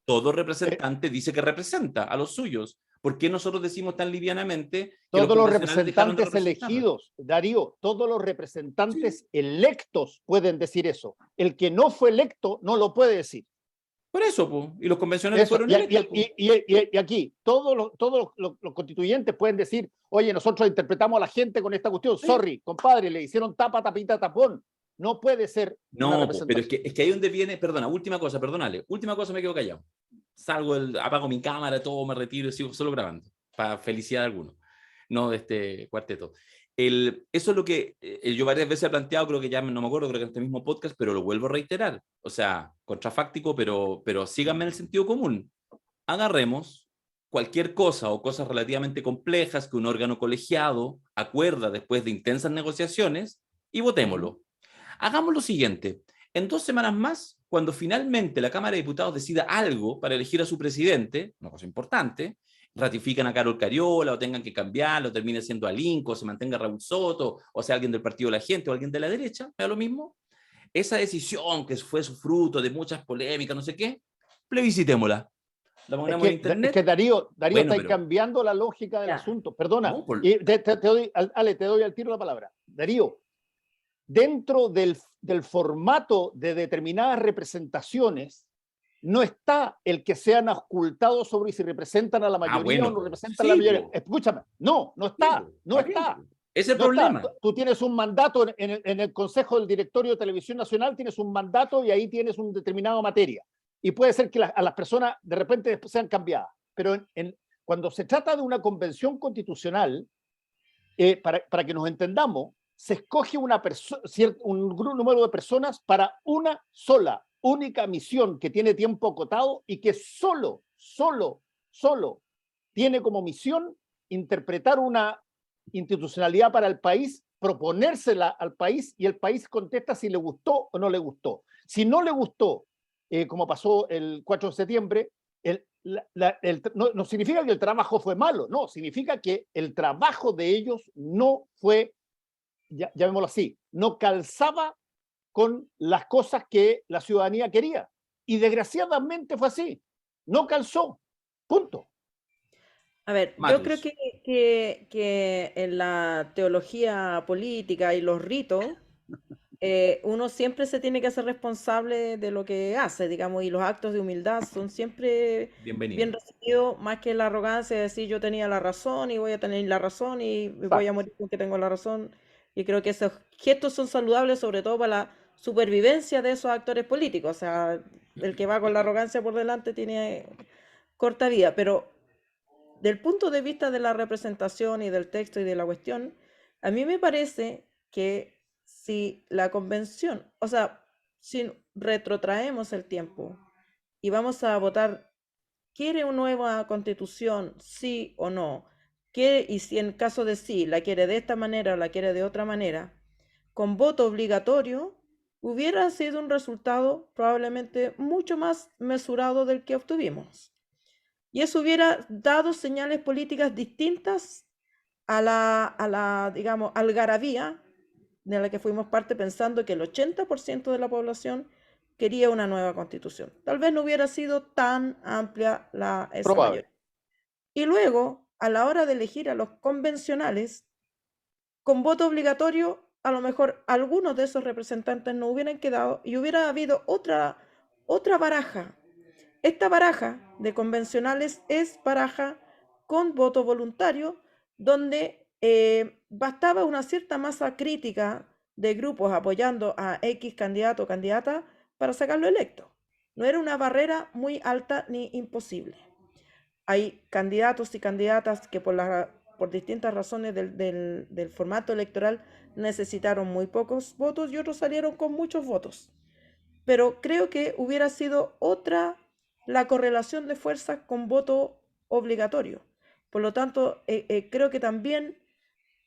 todo representante dice que representa a los suyos. ¿Por qué nosotros decimos tan livianamente que todos los representantes elegidos, Darío, todos los representantes electos pueden decir eso? El que no fue electo no lo puede decir. Por eso, pues, y los convencionales fueron electos. Y aquí, todos los constituyentes pueden decir, oye, nosotros interpretamos a la gente con esta cuestión. Sí. Sorry, compadre, le hicieron tapa, tapita, tapón. No puede ser. No, pero es que ahí donde viene, perdona, última cosa me quedo callado. Salgo, apago mi cámara, todo, me retiro y sigo solo grabando, para felicidad de algunos, no de este cuarteto. Eso es lo que yo varias veces he planteado, creo que ya no me acuerdo, creo que en este mismo podcast, pero lo vuelvo a reiterar. O sea, contrafáctico, pero síganme en el sentido común. Agarremos cualquier cosa o cosas relativamente complejas que un órgano colegiado acuerda después de intensas negociaciones y votémoslo. Hagamos lo siguiente. En 2 semanas más, cuando finalmente la Cámara de Diputados decida algo para elegir a su presidente, una cosa importante, ratifican a Carol Cariola o tengan que cambiarlo, termine siendo Alinco, o se mantenga Raúl Soto, o sea alguien del Partido de la Gente o alguien de la derecha, ¿me da lo mismo? Esa decisión que fue su fruto de muchas polémicas, no sé qué, plebiscitémosla. La ponemos en internet. Es que Darío está cambiando la lógica del asunto. Perdona, no, te doy al tiro la palabra. Darío, dentro del formato de determinadas representaciones, no está el que sean ocultados sobre si representan a la mayoría o no representan a la mayoría. Escúchame, no está. Es el problema. Tú tienes un mandato en el Consejo del Directorio de Televisión Nacional, tienes un mandato y ahí tienes una determinada materia. Y puede ser que a las personas de repente sean cambiadas. Pero cuando se trata de una convención constitucional, para que nos entendamos, se escoge un gran número de personas para una única misión que tiene tiempo acotado y que solo tiene como misión interpretar una institucionalidad para el país, proponérsela al país y el país contesta si le gustó o no le gustó. Si no le gustó, como pasó el 4 de septiembre, no significa que el trabajo fue malo, no, significa que el trabajo de ellos no fue, llamémoslo así, no calzaba con las cosas que la ciudadanía quería. Y desgraciadamente fue así, no calzó, punto. A ver, Matus. yo creo que en la teología política y los ritos, uno siempre se tiene que hacer responsable de lo que hace, digamos, y los actos de humildad son siempre bien recibidos, más que la arrogancia de decir yo tenía la razón y voy a tener la razón y voy a morir porque tengo la razón. Y creo que esos gestos son saludables, sobre todo para la supervivencia de esos actores políticos. O sea, el que va con la arrogancia por delante tiene corta vida, pero del punto de vista de la representación y del texto y de la cuestión, a mí me parece que si la convención, o sea, si retrotraemos el tiempo y vamos a votar, ¿quiere una nueva constitución, sí o no? Y si en caso de sí, la quiere de esta manera o la quiere de otra manera, con voto obligatorio, hubiera sido un resultado probablemente mucho más mesurado del que obtuvimos. Y eso hubiera dado señales políticas distintas a la digamos, algarabía de la que fuimos parte pensando que el 80% de la población quería una nueva constitución. Tal vez no hubiera sido tan amplia esa mayoría. Y luego, a la hora de elegir a los convencionales, con voto obligatorio, a lo mejor algunos de esos representantes no hubieran quedado y hubiera habido otra baraja. Esta baraja de convencionales es baraja con voto voluntario, donde bastaba una cierta masa crítica de grupos apoyando a X candidato o candidata para sacarlo electo. No era una barrera muy alta ni imposible. Hay candidatos y candidatas que por distintas razones del formato electoral necesitaron muy pocos votos y otros salieron con muchos votos. Pero creo que hubiera sido otra la correlación de fuerzas con voto obligatorio. Por lo tanto, creo que también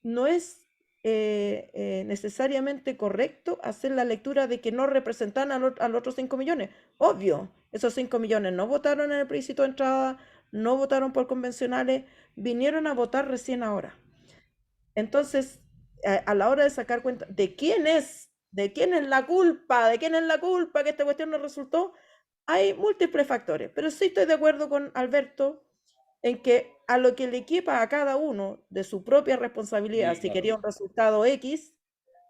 no es necesariamente correcto hacer la lectura de que no representan a los otros 5 millones. Obvio, esos 5 millones no votaron en el plebiscito de entrada, no votaron por convencionales, vinieron a votar recién ahora. Entonces, a la hora de sacar cuenta de quién es la culpa, que esta cuestión no resultó, hay múltiples factores, pero sí estoy de acuerdo con Alberto en que a lo que le equipa a cada uno de su propia responsabilidad, si quería un resultado X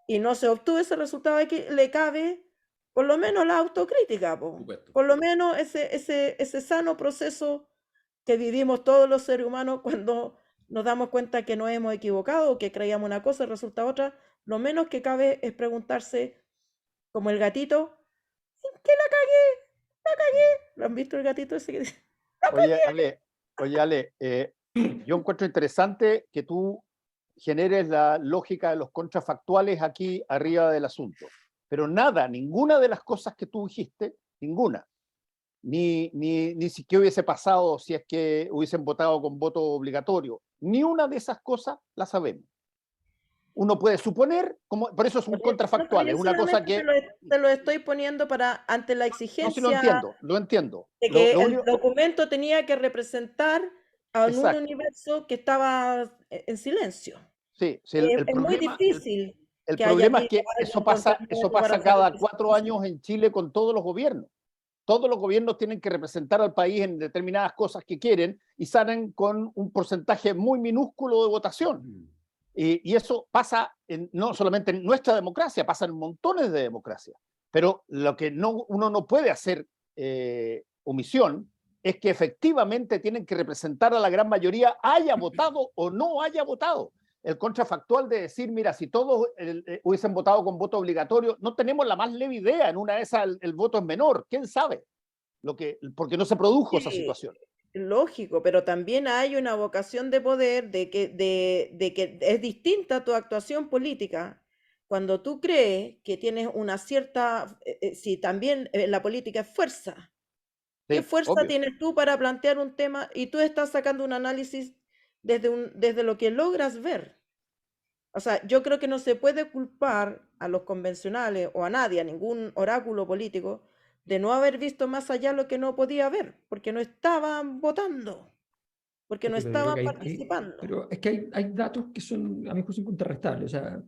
y no se obtuvo ese resultado X, le cabe por lo menos la autocrítica, por lo menos ese sano proceso que vivimos todos los seres humanos cuando nos damos cuenta que nos hemos equivocado o que creíamos una cosa y resulta otra. Lo menos que cabe es preguntarse, como el gatito, ¿en qué la cagué? ¿Lo han visto el gatito ese que dice? Oye, Ale, yo encuentro interesante que tú generes la lógica de los contrafactuales aquí arriba del asunto, pero ninguna de las cosas que tú dijiste, ninguna, ni si qué hubiese pasado si es que hubiesen votado con voto obligatorio, ni una de esas cosas la sabemos. Uno puede suponer, por eso es un contrafactual, es una cosa que... Te lo estoy poniendo ante la exigencia... No, sí lo entiendo. De que el documento tenía que representar a un universo que estaba en silencio. Sí, es muy difícil. El problema es que eso pasa cada 4 años en Chile con todos los gobiernos. Todos los gobiernos tienen que representar al país en determinadas cosas que quieren y salen con un porcentaje muy minúsculo de votación. Y eso pasa no solamente en nuestra democracia, pasa en montones de democracias. Pero lo que uno no puede hacer omisión es que efectivamente tienen que representar a la gran mayoría, haya votado o no haya votado. El contrafactual de decir, mira, si todos hubiesen votado con voto obligatorio, no tenemos la más leve idea, en una de esas el voto es menor, quién sabe, porque no se produjo esa situación. lógico, pero también hay una vocación de poder de que es distinta tu actuación política cuando tú crees que tienes una cierta, si también la política es fuerza. ¿Qué Sí, fuerza obvio. tienes tú para plantear un tema y tú estás sacando un análisis desde lo que logras ver? O sea, yo creo que no se puede culpar a los convencionales o a nadie, a ningún oráculo político, de no haber visto más allá lo que no podía ver, porque no estaban votando, porque no Pero yo creo estaban que participando. pero es que hay datos que son, a mi juicio, son incontrarrestables. O sea,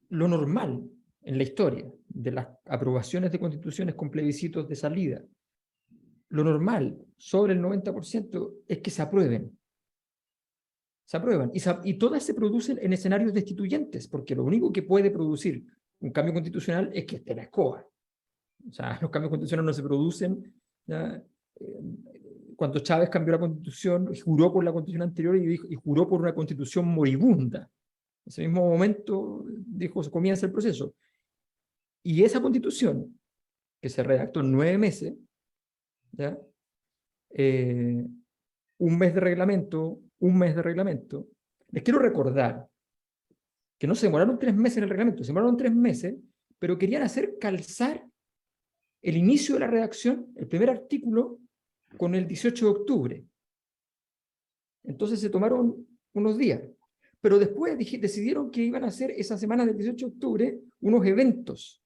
lo normal en la historia de las aprobaciones de constituciones con plebiscitos de salida, lo normal, sobre el 90%, es que se aprueben. Se aprueban. Y todas se producen en escenarios destituyentes, porque lo único que puede producir un cambio constitucional es que esté la escoba. O sea, los cambios constitucionales no se producen. ¿Ya? Cuando Chávez cambió la constitución, juró por la constitución anterior y juró por una constitución moribunda. En ese mismo momento dijo, se comienza el proceso. Y esa constitución, que se redactó en 9 meses, ¿ya? Un mes de reglamento, les quiero recordar que no se demoraron 3 meses en el reglamento, se demoraron 3 meses, pero querían hacer calzar el inicio de la redacción, el primer artículo, con el 18 de octubre. Entonces se tomaron unos días. Pero después decidieron que iban a hacer esa semana del 18 de octubre unos eventos.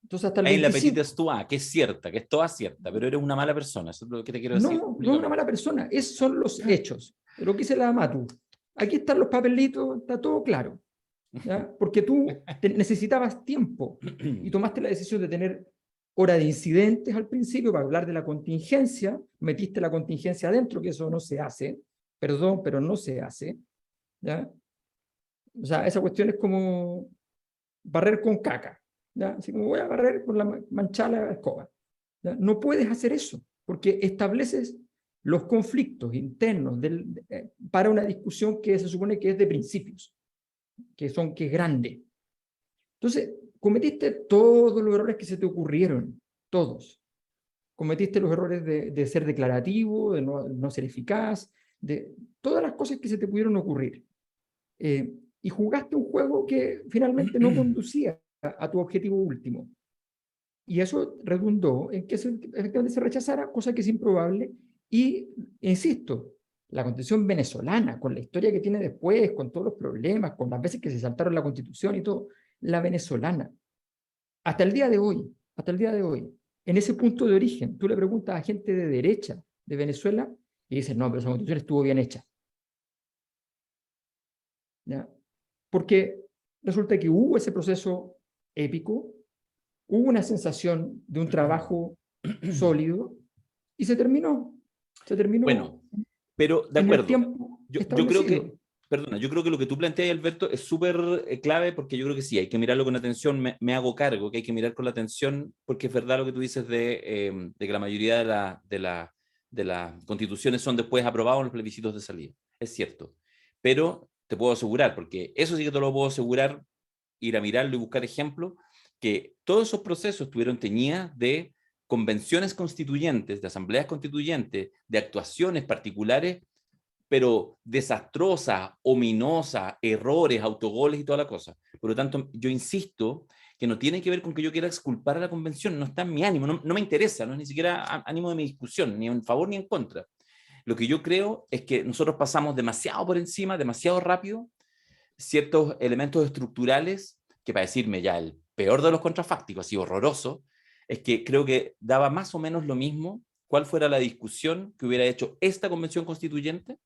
Entonces hasta el Ahí 25... la petita es tú, que es cierta, que es toda cierta, pero eres una mala persona, eso es lo que te quiero decir. No, no es una mala persona, esos son los hechos. Lo que dice la Matu. Aquí están los papelitos, está todo claro. ¿Ya? Porque tú necesitabas tiempo y tomaste la decisión de tener hora de incidentes al principio para hablar de la contingencia, metiste la contingencia adentro, que eso no se hace, perdón, pero no se hace. ¿Ya? O sea, esa cuestión es como barrer con caca. ¿Ya? Así como voy a barrer con la manchada de la escoba. ¿Ya? No puedes hacer eso, porque estableces los conflictos internos para una discusión que se supone que es de principios, que es grande. Entonces, cometiste todos los errores que se te ocurrieron, todos. Cometiste los errores de ser declarativo, de no ser eficaz, de todas las cosas que se te pudieron ocurrir. Y jugaste un juego que finalmente no conducía a tu objetivo último. Y eso redundó en que efectivamente se rechazara, cosa que es improbable. Y, insisto, la constitución venezolana, con la historia que tiene después, con todos los problemas, con las veces que se saltaron la constitución y todo, la venezolana, hasta el día de hoy, en ese punto de origen, tú le preguntas a gente de derecha de Venezuela y dicen, no, pero esa constitución estuvo bien hecha. ¿Ya? Porque resulta que hubo ese proceso épico, hubo una sensación de un trabajo sólido y se terminó. Bueno, pero de en acuerdo. el tiempo Yo creo que, perdona, yo creo que lo que tú planteas, Alberto, es súper clave porque yo creo que sí, hay que mirarlo con atención. Me hago cargo que hay que mirar con la atención porque es verdad lo que tú dices de que la mayoría de las constituciones son después aprobadas en los plebiscitos de salida. Es cierto. Pero te puedo asegurar, porque eso sí que te lo puedo asegurar, ir a mirarlo y buscar ejemplos, que todos esos procesos estuvieron teñidas de convenciones constituyentes, de asambleas constituyentes, de actuaciones particulares, pero desastrosas, ominosas, errores, autogoles y toda la cosa. Por lo tanto, yo insisto que no tiene que ver con que yo quiera exculpar a la convención, no está en mi ánimo, no me interesa, no es ni siquiera ánimo de mi discusión, ni en favor ni en contra. Lo que yo creo es que nosotros pasamos demasiado por encima, demasiado rápido, ciertos elementos estructurales que, para decirme ya el peor de los contrafácticos, así horroroso, es que creo que daba más o menos lo mismo cuál fuera la discusión que hubiera hecho esta convención constituyente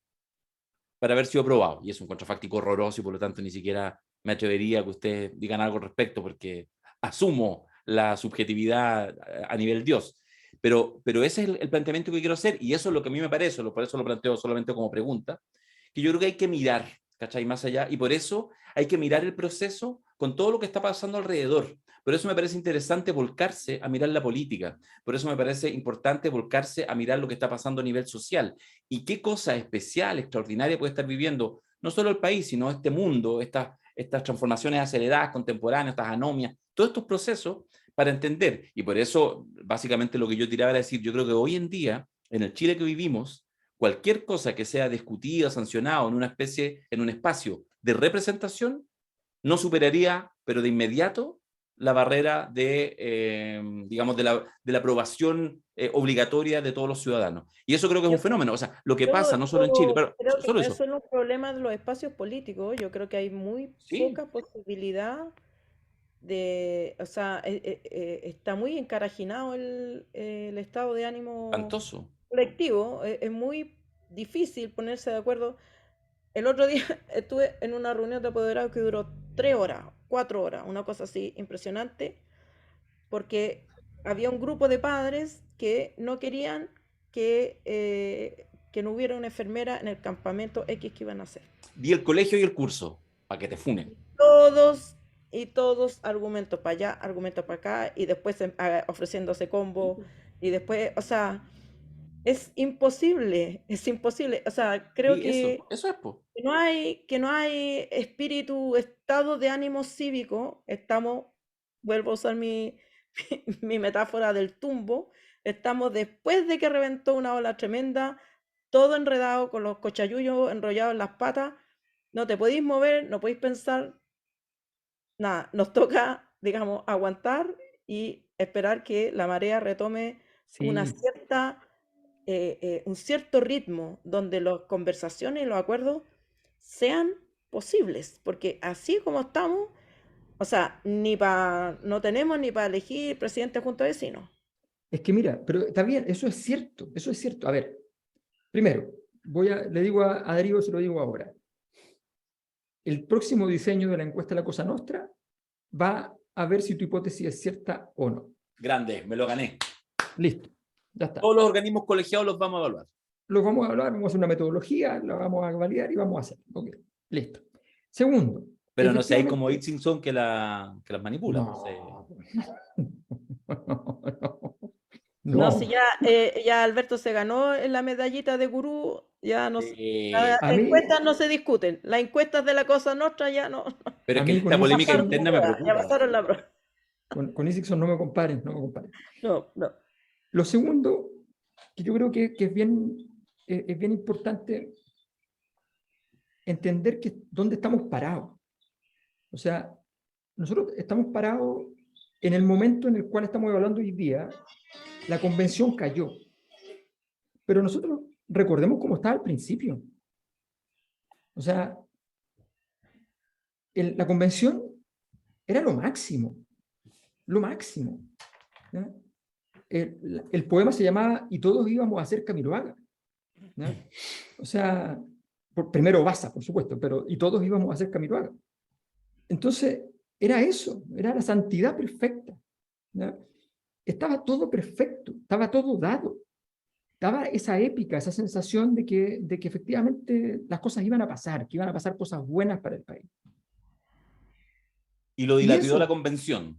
para haber sido aprobado. Y es un contrafáctico horroroso y por lo tanto ni siquiera me atrevería a que ustedes digan algo al respecto porque asumo la subjetividad a nivel Dios. Pero ese es el planteamiento que quiero hacer y eso es lo que a mí me parece, por eso lo planteo solamente como pregunta, que yo creo que hay que mirar, ¿cachai? Más allá, y por eso hay que mirar el proceso con todo lo que está pasando alrededor. Por eso me parece interesante volcarse a mirar la política, por eso me parece importante volcarse a mirar lo que está pasando a nivel social y qué cosa especial, extraordinaria puede estar viviendo no solo el país, sino este mundo, estas transformaciones aceleradas, contemporáneas, estas anomias, todos estos procesos para entender. Y por eso, básicamente, lo que yo tiraba era decir, yo creo que hoy en día en el Chile que vivimos, cualquier cosa que sea discutida, sancionada en un espacio de representación, no superaría, pero de inmediato, la barrera de, digamos, de la aprobación obligatoria de todos los ciudadanos. Y eso creo que es un fenómeno. O sea, lo que pasa no solo en Chile, pero creo solo que eso. eso es un problema de los espacios políticos. Yo creo que hay muy poca posibilidad de, o sea, está muy encarajinado el estado de ánimo Espantoso. colectivo. Es muy difícil ponerse de acuerdo. El otro día estuve en una reunión de apoderados que duró 3 horas, 4 horas, una cosa así impresionante, porque había un grupo de padres que no querían que no hubiera una enfermera en el campamento X que iban a hacer. Di el colegio y el curso, para que te funen. Todos argumentos para allá, argumentos para acá, y después ofreciéndose combo, y después, o sea, es imposible, o sea, creo que eso es, po. que no hay espíritu, estado de ánimo cívico. Estamos, vuelvo a usar mi metáfora del tumbo, estamos después de que reventó una ola tremenda, todo enredado con los cochayuyos enrollados en las patas, no te podéis mover, no podéis pensar, nada, nos toca, digamos, aguantar y esperar que la marea retome una cierta, un cierto ritmo donde las conversaciones y los acuerdos sean posibles, porque así como estamos, o sea, no tenemos ni para elegir presidente junto a vecinos. Es que mira, pero está bien, eso es cierto, eso es cierto. A ver, primero, le digo a Darío, se lo digo ahora. El próximo diseño de la encuesta de la Cosa Nostra va a ver si tu hipótesis es cierta o no. Grande, me lo gané. Listo, ya está. Todos los organismos colegiados los vamos a evaluar. Los vamos a evaluar, vamos a hacer una metodología, la vamos a validar y vamos a hacer. Ok, listo. Segundo. Pero no sé, hay como Itzinson que las manipula. No, si ya Alberto se ganó en la medallita de gurú, ya no las encuestas no se discuten. Las encuestas de la Cosa Nostra ya no. Pero es que esta polémica interna me preocupa. Ya pasaron la prueba. Con Itzinson no me comparen, No. Lo segundo, que yo creo que es bien importante entender dónde estamos parados. O sea, nosotros estamos parados en el momento en el cual estamos evaluando hoy día. La convención cayó, pero nosotros recordemos cómo estaba al principio. O sea, la convención era lo máximo. ¿Ya? El poema se llamaba "Y todos íbamos a ser Camiroaga". ¿Ya? O sea, primero Baza, por supuesto, pero "y todos íbamos a ser Camiroaga". Entonces, era eso, era la santidad perfecta. ¿Ya? Estaba todo perfecto, estaba todo dado. Daba esa épica, esa sensación de que efectivamente las cosas iban a pasar, que iban a pasar cosas buenas para el país. Y lo dilapidó la convención.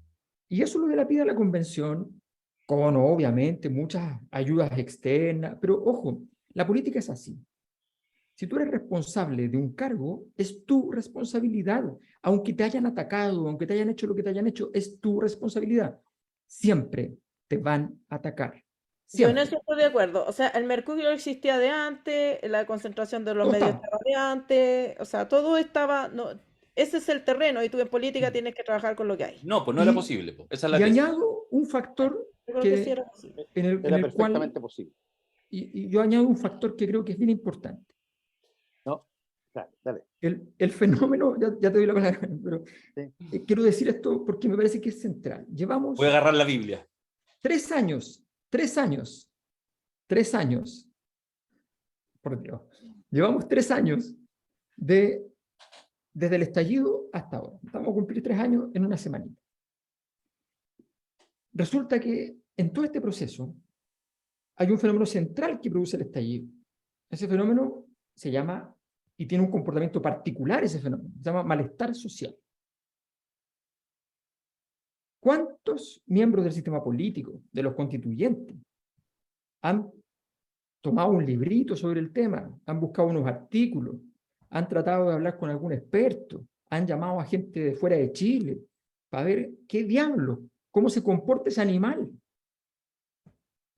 Y eso lo dilapida la convención, con obviamente muchas ayudas externas, pero ojo, la política es así. Si tú eres responsable de un cargo, es tu responsabilidad. Aunque te hayan atacado, aunque te hayan hecho lo que te hayan hecho, es tu responsabilidad. Siempre te van a atacar. Siempre. Yo en eso estoy de acuerdo. O sea, el mercurio existía de antes, la concentración de los medios estaba de antes, o sea, todo estaba... No, ese es el terreno y tú en política tienes que trabajar con lo que hay. No, pues no era posible. Esa es la añado un factor era posible. Era perfectamente posible. Y yo añado un factor que creo que es bien importante. No, dale. El fenómeno, ya te doy la palabra, pero quiero decir esto porque me parece que es central. Voy a agarrar la Biblia. 3 años, por Dios, llevamos 3 años desde el estallido hasta ahora. Vamos a cumplir 3 años en una semanita. Resulta que en todo este proceso hay un fenómeno central que produce el estallido. Ese fenómeno se llama, y tiene un comportamiento particular ese fenómeno, se llama malestar social. ¿Cuántos miembros del sistema político, de los constituyentes, han tomado un librito sobre el tema, han buscado unos artículos, han tratado de hablar con algún experto, han llamado a gente de fuera de Chile para ver qué diablo, cómo se comporta ese animal?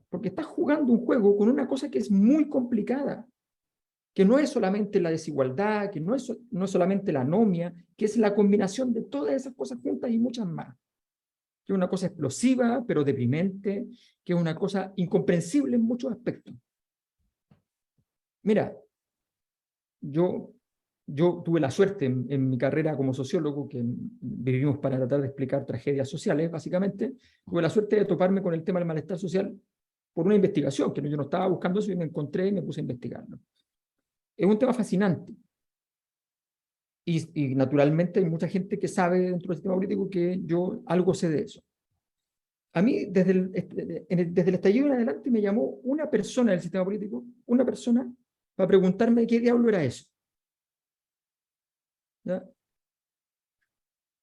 porque estás jugando un juego con una cosa que es muy complicada, que no es solamente la desigualdad, que no es solamente la anomia, que es la combinación de todas esas cosas juntas y muchas más. Que es una cosa explosiva, pero deprimente, que es una cosa incomprensible en muchos aspectos. Mira, yo tuve la suerte en mi carrera como sociólogo, que vivimos para tratar de explicar tragedias sociales, básicamente, tuve la suerte de toparme con el tema del malestar social por una investigación, que yo no estaba buscando eso y me encontré y me puse a investigarlo. Es un tema fascinante. Y naturalmente hay mucha gente que sabe dentro del sistema político que yo algo sé de eso. A mí, desde el estallido en adelante, me llamó una persona del sistema político, una persona, para preguntarme qué diablo era eso. ¿Ya?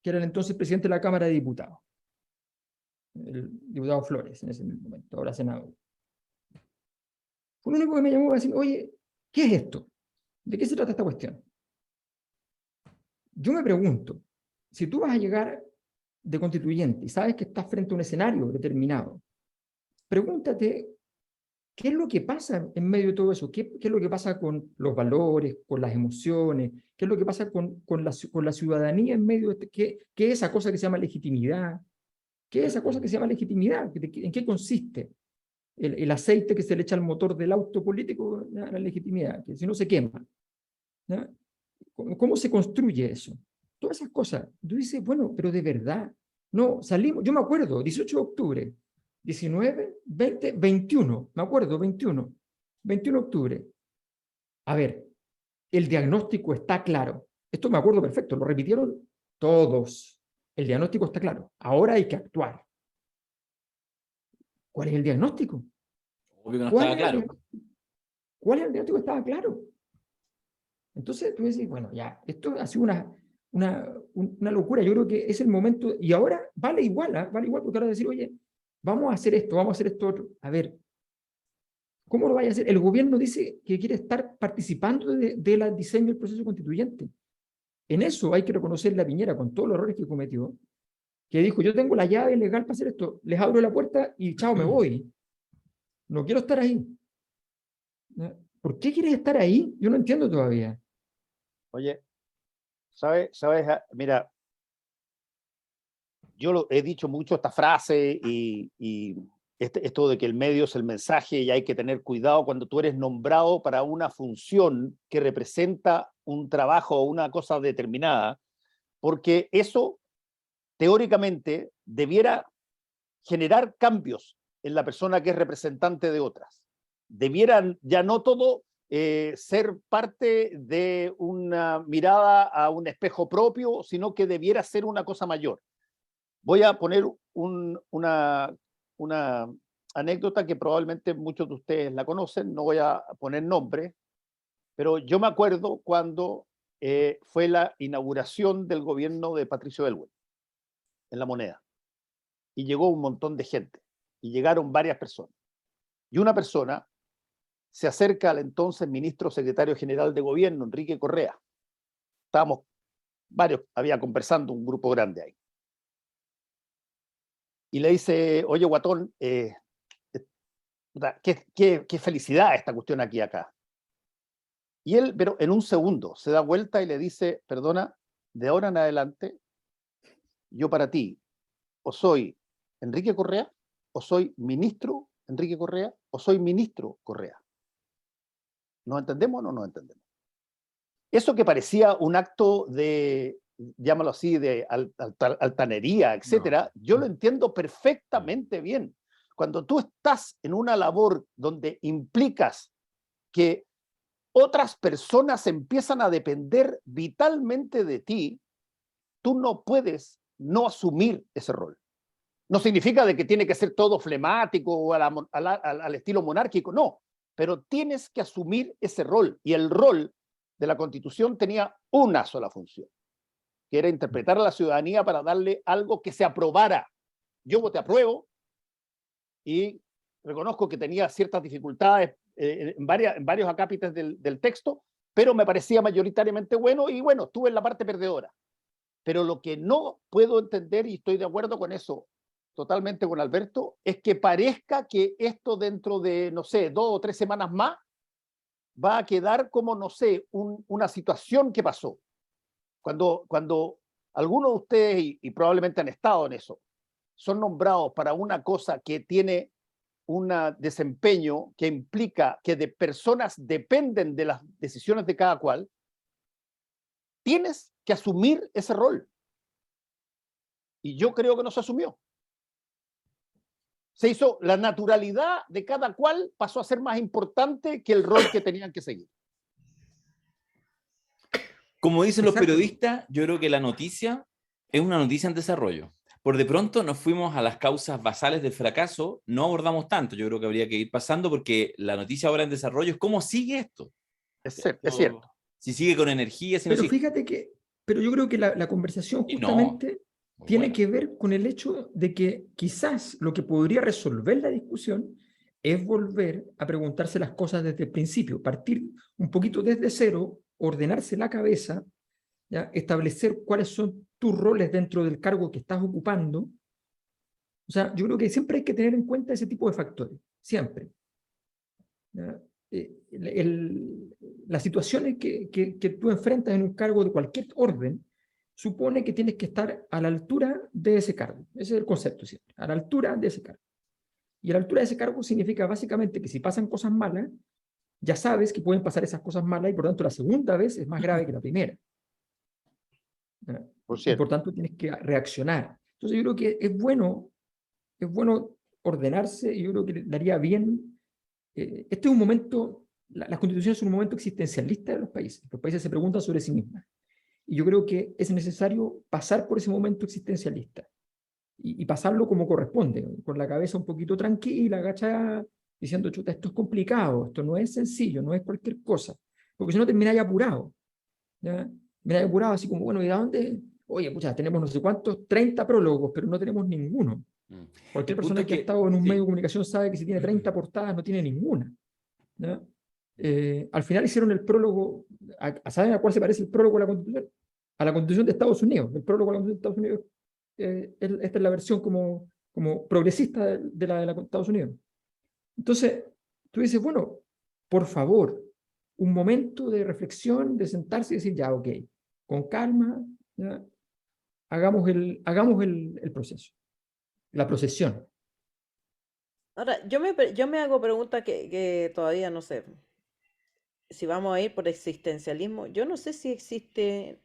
Que era el entonces presidente de la Cámara de Diputados, el diputado Flores, en ese momento, ahora senador. Fue lo único que me llamó a decir, oye, ¿qué es esto? ¿De qué se trata esta cuestión? Yo me pregunto, si tú vas a llegar de constituyente y sabes que estás frente a un escenario determinado, pregúntate qué es lo que pasa en medio de todo eso, qué es lo que pasa con los valores, con las emociones, qué es lo que pasa con la ciudadanía en medio de qué es esa cosa que se llama legitimidad, qué es esa cosa que se llama legitimidad, en qué consiste el aceite que se le echa al motor del auto político, la legitimidad, que si no se quema. ¿Ya? ¿Cómo se construye eso? Todas esas cosas. Tú dices, bueno, pero de verdad, no, salimos, yo me acuerdo, 18 de octubre, 19, 20, 21, me acuerdo, 21 de octubre. A ver, el diagnóstico está claro. Esto me acuerdo perfecto, lo repitieron todos. El diagnóstico está claro. Ahora hay que actuar. ¿Cuál es el diagnóstico? Obvio que no estaba claro. ¿Cuál es el diagnóstico? Estaba claro. Entonces tú decís, bueno, ya, esto ha sido una locura. Yo creo que es el momento, y ahora vale igual, vale igual, porque ahora decir, oye, vamos a hacer esto otro. A ver, ¿cómo lo vaya a hacer? El gobierno dice que quiere estar participando del diseño del proceso constituyente. En eso hay que reconocerle a Piñera, con todos los errores que cometió, que dijo, yo tengo la llave legal para hacer esto, les abro la puerta y chao, me voy. No quiero estar ahí. ¿Por qué quieres estar ahí? Yo no entiendo todavía. Oye, ¿sabes? Mira, yo he dicho mucho esta frase y esto de que el medio es el mensaje y hay que tener cuidado cuando tú eres nombrado para una función que representa un trabajo o una cosa determinada, porque eso teóricamente debiera generar cambios en la persona que es representante de otras. Debieran ya no todo ser parte de una mirada a un espejo propio, sino que debiera ser una cosa mayor. Voy a poner una anécdota que probablemente muchos de ustedes la conocen, no voy a poner nombre, pero yo me acuerdo cuando fue la inauguración del gobierno de Patricio Aylwin en La Moneda, y llegó un montón de gente, y llegaron varias personas, y una persona se acerca al entonces ministro secretario general de gobierno, Enrique Correa. Estábamos varios, había conversando un grupo grande ahí. Y le dice, oye, guatón, qué felicidad esta cuestión aquí acá. Y él, pero en un segundo, se da vuelta y le dice, perdona, de ahora en adelante, yo para ti, o soy Enrique Correa, o soy ministro Enrique Correa, o soy ministro Correa. ¿Nos entendemos o no nos entendemos? Eso que parecía un acto de, llámalo así, de altanería, etcétera, yo lo entiendo perfectamente bien. Cuando tú estás en una labor donde implicas que otras personas empiezan a depender vitalmente de ti, tú no puedes no asumir ese rol. No significa de que tiene que ser todo flemático o al estilo monárquico, no, pero tienes que asumir ese rol, y el rol de la Constitución tenía una sola función, que era interpretar a la ciudadanía para darle algo que se aprobara. Yo voté apruebo y reconozco que tenía ciertas dificultades en varios acápites del texto, pero me parecía mayoritariamente bueno, y bueno, estuve en la parte perdedora. Pero lo que no puedo entender, y estoy de acuerdo con eso totalmente con Alberto, es que parezca que esto dentro de, no sé, 2 o 3 semanas más, va a quedar como, no sé, una situación que pasó. Cuando algunos de ustedes, y probablemente han estado en eso, son nombrados para una cosa que tiene un desempeño que implica que de personas dependen de las decisiones de cada cual, tienes que asumir ese rol. Y yo creo que no se asumió. Se hizo, la naturalidad de cada cual pasó a ser más importante que el rol que tenían que seguir. Como dicen los periodistas, yo creo que la noticia es una noticia en desarrollo. Por de pronto nos fuimos a las causas basales del fracaso, no abordamos tanto, yo creo que habría que ir pasando porque la noticia ahora en desarrollo es cómo sigue esto. Es cierto. Si sigue con energía, si pero no sigue... fíjate que, pero yo creo que la conversación justamente tiene que ver con el hecho de que quizás lo que podría resolver la discusión es volver a preguntarse las cosas desde el principio, partir un poquito desde cero, ordenarse la cabeza, ¿ya? Establecer cuáles son tus roles dentro del cargo que estás ocupando. O sea, yo creo que siempre hay que tener en cuenta ese tipo de factores, siempre. Las situaciones que tú enfrentas en un cargo de cualquier orden supone que tienes que estar a la altura de ese cargo. Ese es el concepto siempre, a la altura de ese cargo. Y a la altura de ese cargo significa básicamente que si pasan cosas malas, ya sabes que pueden pasar esas cosas malas y por tanto la segunda vez es más grave que la primera. Y por tanto tienes que reaccionar. Entonces yo creo que es bueno ordenarse y yo creo que le daría bien. Este es un momento, las constituciones son un momento existencialista de los países. Los países se preguntan sobre sí mismos. Y yo creo que es necesario pasar por ese momento existencialista y pasarlo como corresponde, con la cabeza un poquito tranquila, agachada, diciendo, chuta, esto es complicado, esto no es sencillo, no es cualquier cosa, porque si no termináis apurado. ¿Ya? Termináis apurado así como, bueno, ¿y de dónde? Oye, pucha, tenemos no sé cuántos, 30 prólogos, pero no tenemos ninguno. Cualquier persona que ha estado en un medio de comunicación sabe que si tiene 30 portadas no tiene ninguna. ¿Ya? Al final hicieron el prólogo, ¿saben a cuál se parece el prólogo a la Constitución? A la Constitución de Estados Unidos. El prólogo a la Constitución de Estados Unidos, esta es la versión como progresista de la Estados Unidos. Entonces, tú dices, bueno, por favor, un momento de reflexión, de sentarse y decir, ya, ok, con calma, ¿ya? hagamos el proceso, la procesión. Ahora, yo me hago preguntas que todavía no sé. Si vamos a ir por existencialismo, yo no sé si existen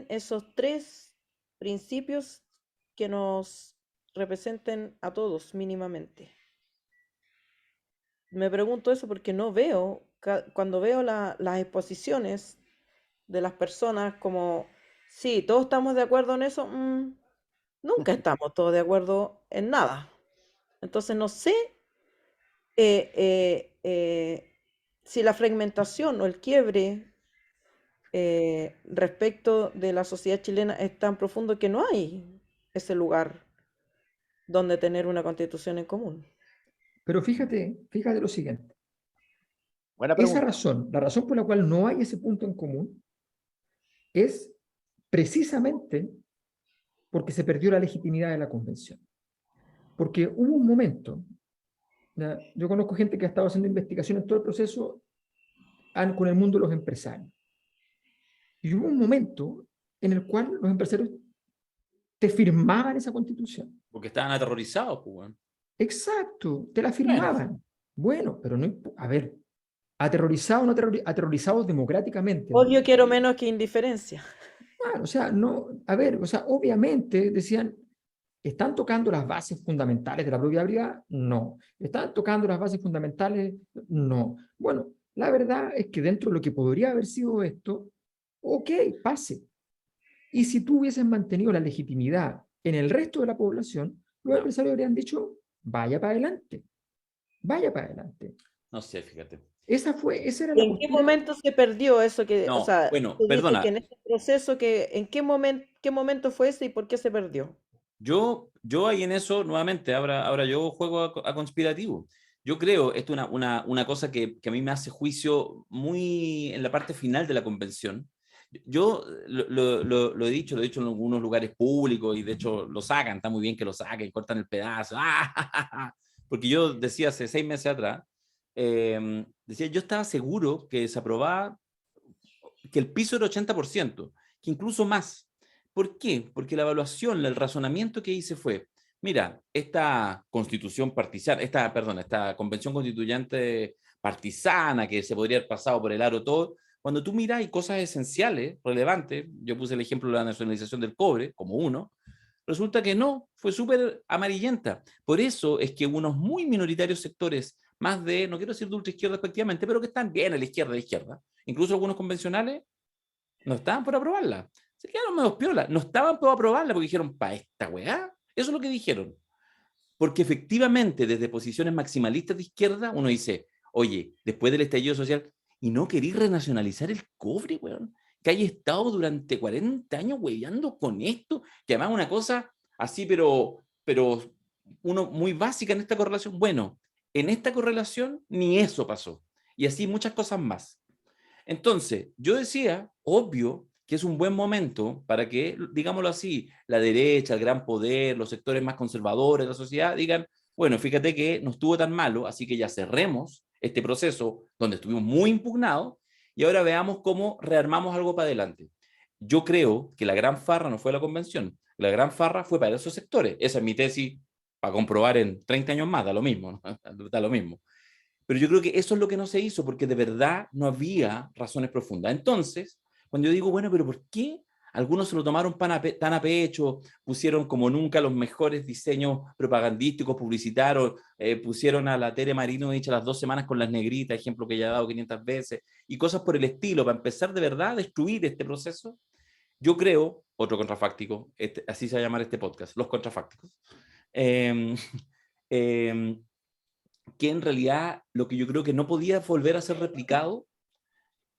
esos 3 principios que nos representen a todos mínimamente. Me pregunto eso porque no veo, cuando veo las exposiciones de las personas como, sí, todos estamos de acuerdo en eso, nunca estamos todos de acuerdo en nada. Entonces no sé si la fragmentación o el quiebre respecto de la sociedad chilena es tan profundo que no hay ese lugar donde tener una constitución en común. Pero fíjate lo siguiente. Buena pregunta. La razón por la cual no hay ese punto en común es precisamente porque se perdió la legitimidad de la convención. Porque hubo un momento, ¿ya? Yo conozco gente que ha estado haciendo investigación en todo el proceso con el mundo de los empresarios. Y hubo un momento en el cual los empresarios te firmaban esa constitución. Porque estaban aterrorizados, pues, bueno. Exacto, te la firmaban. Bueno, pero no, a ver, aterrorizados o no aterrorizados democráticamente. Odio quiero menos que indiferencia. Bueno, o sea, no, a ver, o sea, obviamente decían, ¿están tocando las bases fundamentales de la propiedad privada? No. ¿Están tocando las bases fundamentales? No. Bueno, la verdad es que dentro de lo que podría haber sido esto, ok, pase. Y si tú hubieses mantenido la legitimidad en el resto de la población, los empresarios habrían dicho, vaya para adelante. Vaya para adelante. No sé, fíjate. Esa era la ¿En qué momento se perdió eso? No, o sea, bueno, tú dices perdona. que en este proceso, ¿en qué momento fue ese y por qué se perdió? Yo ahí en eso, nuevamente, ahora yo juego a conspirativo. Yo creo, esto es una cosa que a mí me hace juicio muy en la parte final de la convención. Yo lo he dicho en algunos lugares públicos y de hecho lo sacan, está muy bien que lo saquen, cortan el pedazo. Porque yo decía hace 6 meses atrás, decía, yo estaba seguro que se aprobaba, que el piso era 80%, que incluso más. ¿Por qué? Porque la evaluación, el razonamiento que hice fue, mira, esta constitución partisana, esta convención constituyente partisana que se podría haber pasado por el aro todo, cuando tú miras hay cosas esenciales, relevantes, yo puse el ejemplo de la nacionalización del cobre como uno, resulta que no, fue súper amarillenta. Por eso es que unos muy minoritarios sectores, más de, no quiero decir de ultraizquierda efectivamente, pero que están bien a la izquierda, incluso algunos convencionales, no estaban por aprobarla. Se quedaron medio piola. No estaban por aprobarla porque dijeron, pa' esta weá. Eso es lo que dijeron. Porque efectivamente, desde posiciones maximalistas de izquierda, uno dice, oye, después del estallido social, ¿y no queréis renacionalizar el cobre, weón? Que haya estado durante 40 años weyando con esto, que además una cosa así, pero uno muy básica en esta correlación. Bueno, en esta correlación ni eso pasó. Y así muchas cosas más. Entonces, yo decía, obvio, que es un buen momento para que, digámoslo así, la derecha, el gran poder, los sectores más conservadores de la sociedad digan, bueno, fíjate que no estuvo tan malo, así que ya cerremos este proceso donde estuvimos muy impugnados y ahora veamos cómo rearmamos algo para adelante. Yo creo que la gran farra no fue la convención, la gran farra fue para esos sectores. Esa es mi tesis para comprobar en 30 años más, da lo mismo, ¿no? Da lo mismo. Pero yo creo que eso es lo que no se hizo, porque de verdad no había razones profundas. Entonces, cuando yo digo, bueno, pero ¿por qué algunos se lo tomaron tan a pecho, pusieron como nunca los mejores diseños propagandísticos, publicitarios, pusieron a la Tere Marinovich a las 2 semanas con las negritas, ejemplo que ya he dado 500 veces, y cosas por el estilo, para empezar de verdad a destruir este proceso? Yo creo, otro contrafáctico, así se va a llamar este podcast, los contrafácticos, eh, eh, que en realidad lo que yo creo que no podía volver a ser replicado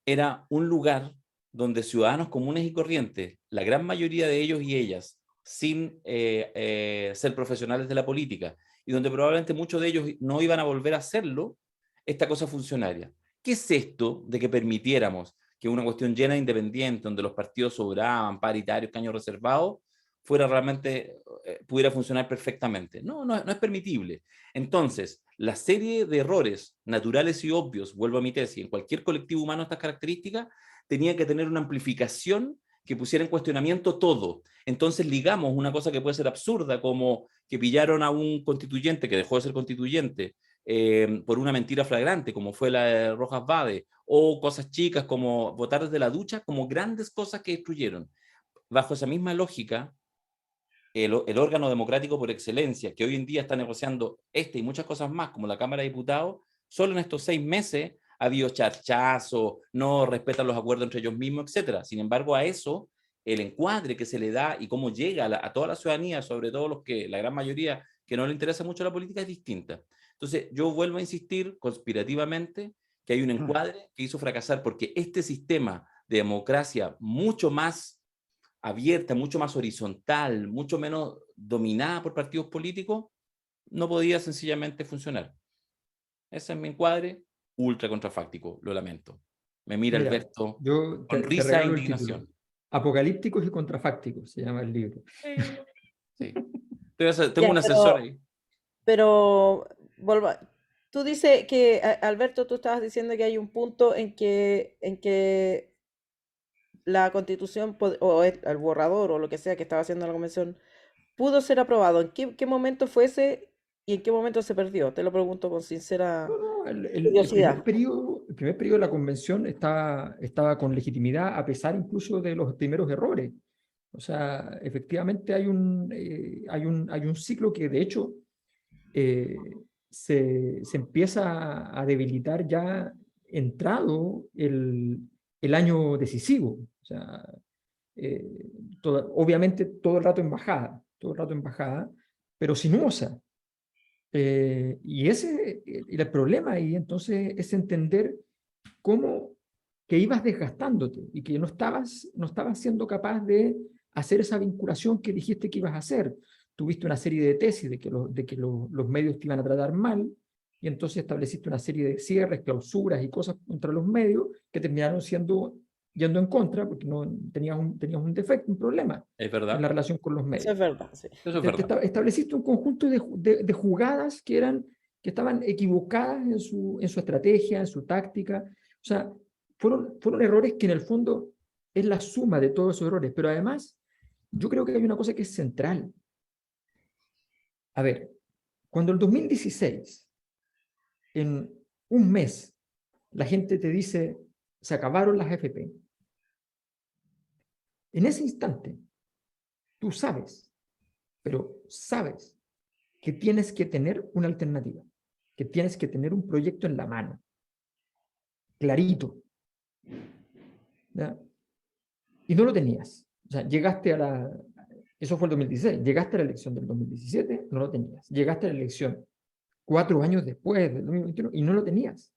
era un lugar donde ciudadanos comunes y corrientes, la gran mayoría de ellos y ellas, sin ser profesionales de la política, y donde probablemente muchos de ellos no iban a volver a hacerlo, esta cosa funcionaria. ¿Qué es esto de que permitiéramos que una cuestión llena de independientes, donde los partidos sobraban, paritarios, caños reservados, fuera realmente, pudiera funcionar perfectamente? No es permitible. Entonces, la serie de errores naturales y obvios, vuelvo a mi tesis, en cualquier colectivo humano estas características, tenía que tener una amplificación que pusiera en cuestionamiento todo. Entonces ligamos una cosa que puede ser absurda, como que pillaron a un constituyente que dejó de ser constituyente por una mentira flagrante, como fue la de Rojas Vade, o cosas chicas como votar desde la ducha, como grandes cosas que destruyeron. Bajo esa misma lógica, el órgano democrático por excelencia, que hoy en día está negociando y muchas cosas más, como la Cámara de Diputados, solo en estos 6 meses ha habido charchazo, no respetan los acuerdos entre ellos mismos, etc. Sin embargo, a eso, el encuadre que se le da y cómo llega a toda la ciudadanía, sobre todo los que, la gran mayoría, que no le interesa mucho la política, es distinta. Entonces, yo vuelvo a insistir conspirativamente que hay un encuadre que hizo fracasar, porque este sistema de democracia mucho más abierta, mucho más horizontal, mucho menos dominada por partidos políticos, no podía sencillamente funcionar. Ese es mi encuadre, ultra contrafáctico, lo lamento. Me mira Alberto con risa e indignación. Apocalípticos y contrafácticos se llama el libro. Sí. Tengo un asesor ahí. Pero tú dices que, Alberto, tú estabas diciendo que hay un punto en que la constitución o el borrador o lo que sea que estaba haciendo la convención pudo ser aprobado. ¿En qué momento fue ese y en qué momento se perdió? Te lo pregunto con sincera curiosidad. El primer periodo de la convención estaba con legitimidad, a pesar incluso de los primeros errores. O sea, efectivamente hay un ciclo que de hecho se empieza a debilitar ya entrado el año decisivo. O sea, obviamente todo el rato en bajada, pero sinuosa. Y el problema ahí entonces es entender cómo que ibas desgastándote y que no estabas siendo capaz de hacer esa vinculación que dijiste que ibas a hacer. Tuviste una serie de tesis de que los medios te iban a tratar mal, y entonces estableciste una serie de cierres, clausuras y cosas contra los medios que terminaron siendo yendo en contra, porque no tenías un defecto, un problema Es verdad. en la relación con los medios. Eso es verdad, sí. Eso es verdad. Estableciste un conjunto de jugadas que estaban equivocadas en su estrategia, en su táctica. O sea, fueron errores que en el fondo es la suma de todos esos errores. Pero además, yo creo que hay una cosa que es central. A ver, cuando el 2016, en un mes, la gente te dice, se acabaron las AFP, en ese instante, tú sabes, pero sabes que tienes que tener una alternativa, que tienes que tener un proyecto en la mano, clarito, ¿ya? Y no lo tenías. O sea, eso fue el 2016, llegaste a la elección del 2017, no lo tenías. Llegaste a la elección 4 años después del 2021 y no lo tenías.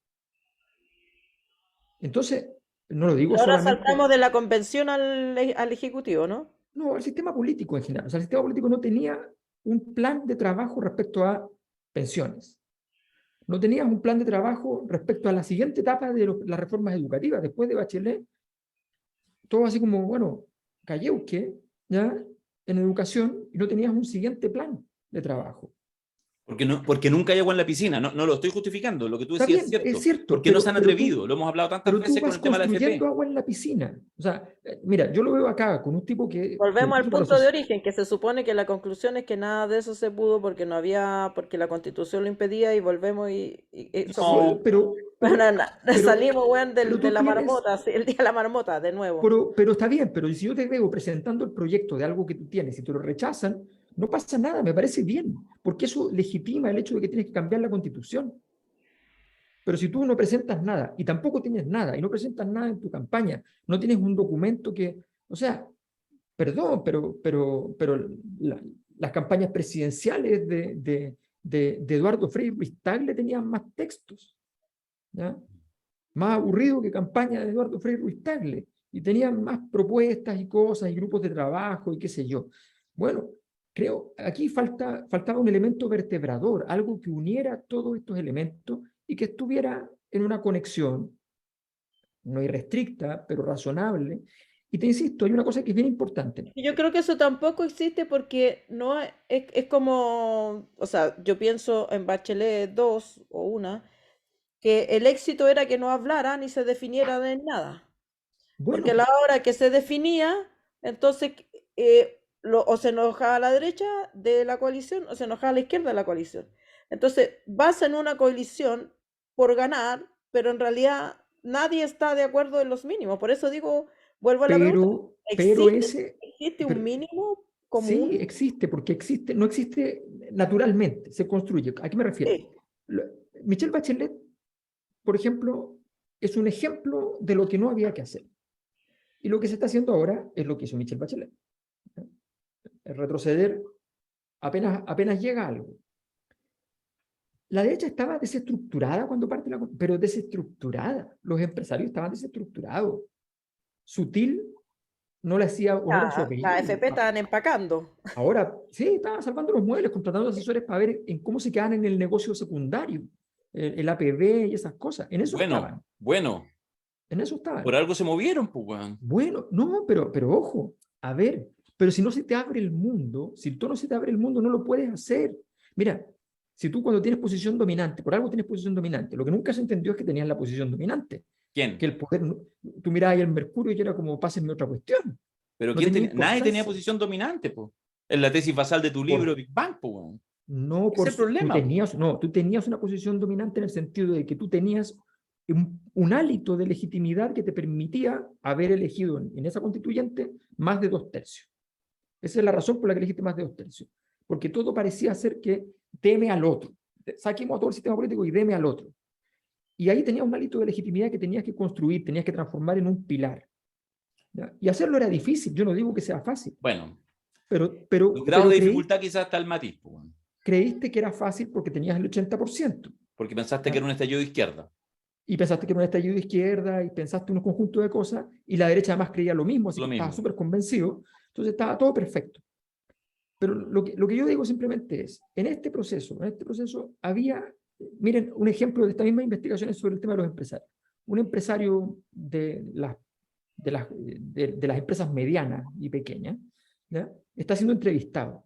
Entonces, no lo digo Ahora solamente... saltamos de la convención al Ejecutivo, ¿no? No, el sistema político en general. O sea, el sistema político no tenía un plan de trabajo respecto a pensiones. No tenías un plan de trabajo respecto a la siguiente etapa de las reformas educativas. Después de Bachelet, todo así como, bueno, calleuque, ¿ya? En educación, y no tenías un siguiente plan de trabajo. Porque nunca hay agua en la piscina, no lo estoy justificando, lo que tú decías es cierto. Porque no se han atrevido, lo hemos hablado tantas veces con el tema de la AFP. Pero tú vas construyendo agua en la piscina. O sea, mira, yo lo veo acá con un tipo que... Volvemos al punto de origen, que se supone que la conclusión es que nada de eso se pudo porque no había, porque la Constitución lo impedía, y volvemos No, pero salimos, weón, de la marmota, sí, el día de la marmota, de nuevo. Pero está bien, pero si yo te veo presentando el proyecto de algo que tú tienes y te lo rechazan, no pasa nada, me parece bien, porque eso legitima el hecho de que tienes que cambiar la Constitución. Pero si tú no presentas nada, y tampoco tienes nada, y no presentas nada en tu campaña, no tienes un documento que, o sea, perdón, pero las campañas presidenciales de Eduardo Frei Ruiz-Tagle tenían más textos, ¿ya? Más aburrido que campaña de Eduardo Frei Ruiz-Tagle, y tenían más propuestas y cosas y grupos de trabajo y qué sé yo. Bueno, creo, aquí faltaba un elemento vertebrador, algo que uniera todos estos elementos y que estuviera en una conexión, no irrestricta, pero razonable. Y te insisto, hay una cosa que es bien importante. Yo creo que eso tampoco existe porque no es como, o sea, yo pienso en Bachelet 2 o 1, que el éxito era que no hablara ni se definiera de nada. Bueno, porque a la hora que se definía, entonces o se enojaba a la derecha de la coalición o se enojaba a la izquierda de la coalición. Entonces vas en una coalición por ganar, pero en realidad nadie está de acuerdo en los mínimos. Por eso digo, vuelvo a la pregunta. ¿Existe un mínimo común? Sí, existe, porque no existe naturalmente, se construye. ¿A qué me refiero? Sí. Michelle Bachelet, por ejemplo, es un ejemplo de lo que no había que hacer. Y lo que se está haciendo ahora es lo que hizo Michelle Bachelet. El retroceder apenas llega algo. La derecha estaba desestructurada cuando parte pero desestructurada. Los empresarios estaban desestructurados. Sutil no le hacía honor a su apellido. La AFP estaban empacando. Ahora, sí, estaban salvando los muebles, contratando asesores para ver en cómo se quedan en el negocio secundario, el APB y esas cosas. En eso estaban. En eso estaban. Por algo se movieron, pues, weón. Bueno, no, pero ojo, a ver, pero si no se te abre el mundo, si tú no se te abre el mundo, no lo puedes hacer. Mira, si tú cuando tienes posición dominante, por algo tienes posición dominante, lo que nunca se entendió es que tenías la posición dominante. ¿Quién? Que el poder, tú mirabas ahí el Mercurio y era como, pásenme otra cuestión. Pero no nadie tenía posición dominante, pues. En la tesis basal de tu libro Big Bang, pues, weón. No, por problema. Tú tenías una posición dominante en el sentido de que tú tenías un hálito de legitimidad que te permitía haber elegido en esa constituyente más de 2/3. Esa es la razón por la que elegiste más de 2/3. Porque todo parecía ser que deme al otro. Saquemos a todo el sistema político y deme al otro. Y ahí tenías un hálito de legitimidad que tenías que construir, tenías que transformar en un pilar. ¿Ya? Y hacerlo era difícil, yo no digo que sea fácil. Bueno, pero el grado de dificultad quizás está el matiz. Pues. Creíste que era fácil porque tenías el 80%. Porque pensaste que era un estallido de izquierda. Y pensaste que era un estallido de izquierda, y pensaste un conjunto de cosas, y la derecha además creía lo mismo, así que estaba súper convencido. Entonces estaba todo perfecto. Pero lo que yo digo simplemente es, en este proceso había, miren, un ejemplo de estas mismas investigaciones sobre el tema de los empresarios. Un empresario de las de las empresas medianas y pequeñas, ¿ya? Está siendo entrevistado.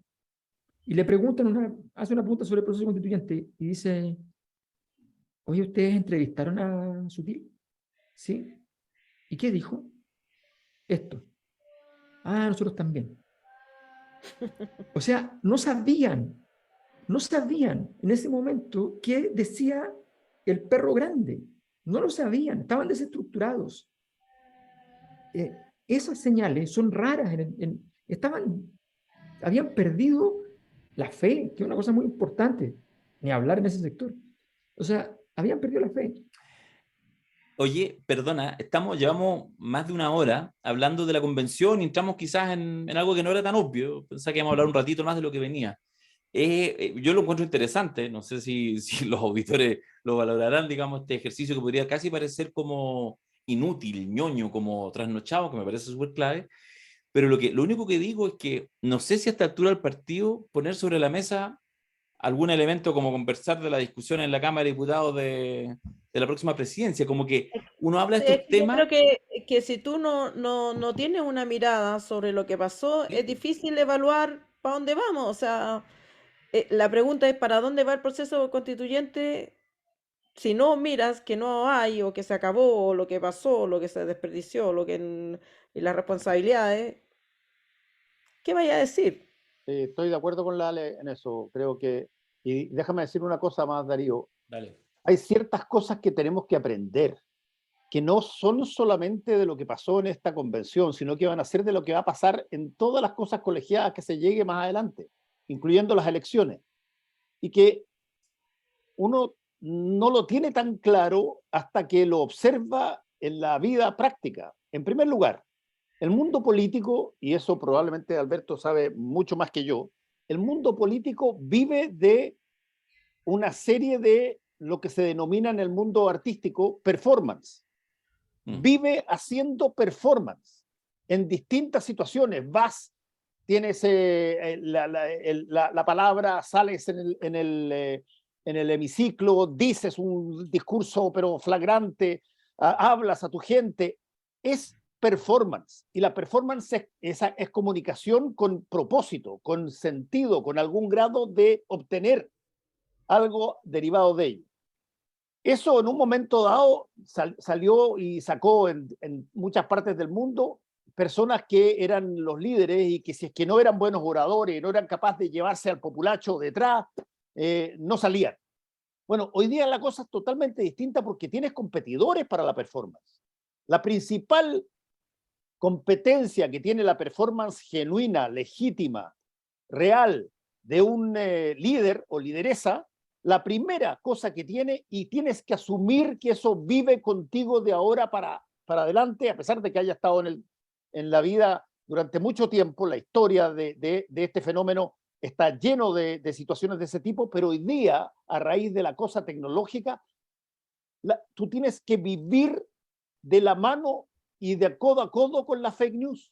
Y le preguntan, hace una pregunta sobre el proceso constituyente y dice, oye, ¿ustedes entrevistaron a Sutil? ¿Sí? ¿Y qué dijo? Esto. Ah, nosotros también. O sea, no sabían en ese momento qué decía el perro grande. No lo sabían, estaban desestructurados. Esas señales son raras. Habían perdido la fe, que es una cosa muy importante, ni hablar en ese sector. O sea, habían perdido la fe. Oye, perdona, llevamos más de una hora hablando de la convención y entramos quizás en algo que no era tan obvio. Pensaba que íbamos a hablar un ratito más de lo que venía. Yo lo encuentro interesante, no sé si los auditores lo valorarán, digamos, este ejercicio que podría casi parecer como inútil, ñoño, como trasnochado, que me parece súper clave, pero lo único que digo es que no sé si a esta altura del partido poner sobre la mesa algún elemento como conversar de la discusión en la Cámara de Diputados de la próxima presidencia, como que uno habla de estos temas. Yo creo que si tú no tienes una mirada sobre lo que pasó, Sí. es difícil evaluar para dónde vamos. O sea, la pregunta es ¿para dónde va el proceso constituyente? Si no miras que no hay, o que se acabó, o lo que pasó, o lo que se desperdició, y las responsabilidades, ¿qué vaya a decir? Estoy de acuerdo con la Ale en eso. Creo que, y déjame decir una cosa más, Darío. Dale. Hay ciertas cosas que tenemos que aprender, que no son solamente de lo que pasó en esta convención, sino que van a ser de lo que va a pasar en todas las cosas colegiadas que se llegue más adelante, incluyendo las elecciones. Y que uno no lo tiene tan claro hasta que lo observa en la vida práctica. En primer lugar, el mundo político, y eso probablemente Alberto sabe mucho más que yo, el mundo político vive de una serie de lo que se denomina en el mundo artístico performance. Vive haciendo performance en distintas situaciones. Tienes la palabra, sales en el hemiciclo, dices un discurso pero flagrante, hablas a tu gente. Es performance, y la performance es comunicación con propósito, con sentido, con algún grado de obtener algo derivado de ello. Eso en un momento dado salió y sacó en muchas partes del mundo personas que eran los líderes y que si es que no eran buenos oradores, no eran capaces de llevarse al populacho detrás, no salían. Bueno, hoy día la cosa es totalmente distinta porque tienes competidores para la performance. La principal competencia que tiene la performance genuina, legítima, real, de un líder o lideresa, la primera cosa que tiene, y tienes que asumir que eso vive contigo de ahora para adelante, a pesar de que haya estado en la vida durante mucho tiempo, la historia de este fenómeno está lleno de situaciones de ese tipo, pero hoy día, a raíz de la cosa tecnológica, tú tienes que vivir de la mano y de codo a codo con la fake news.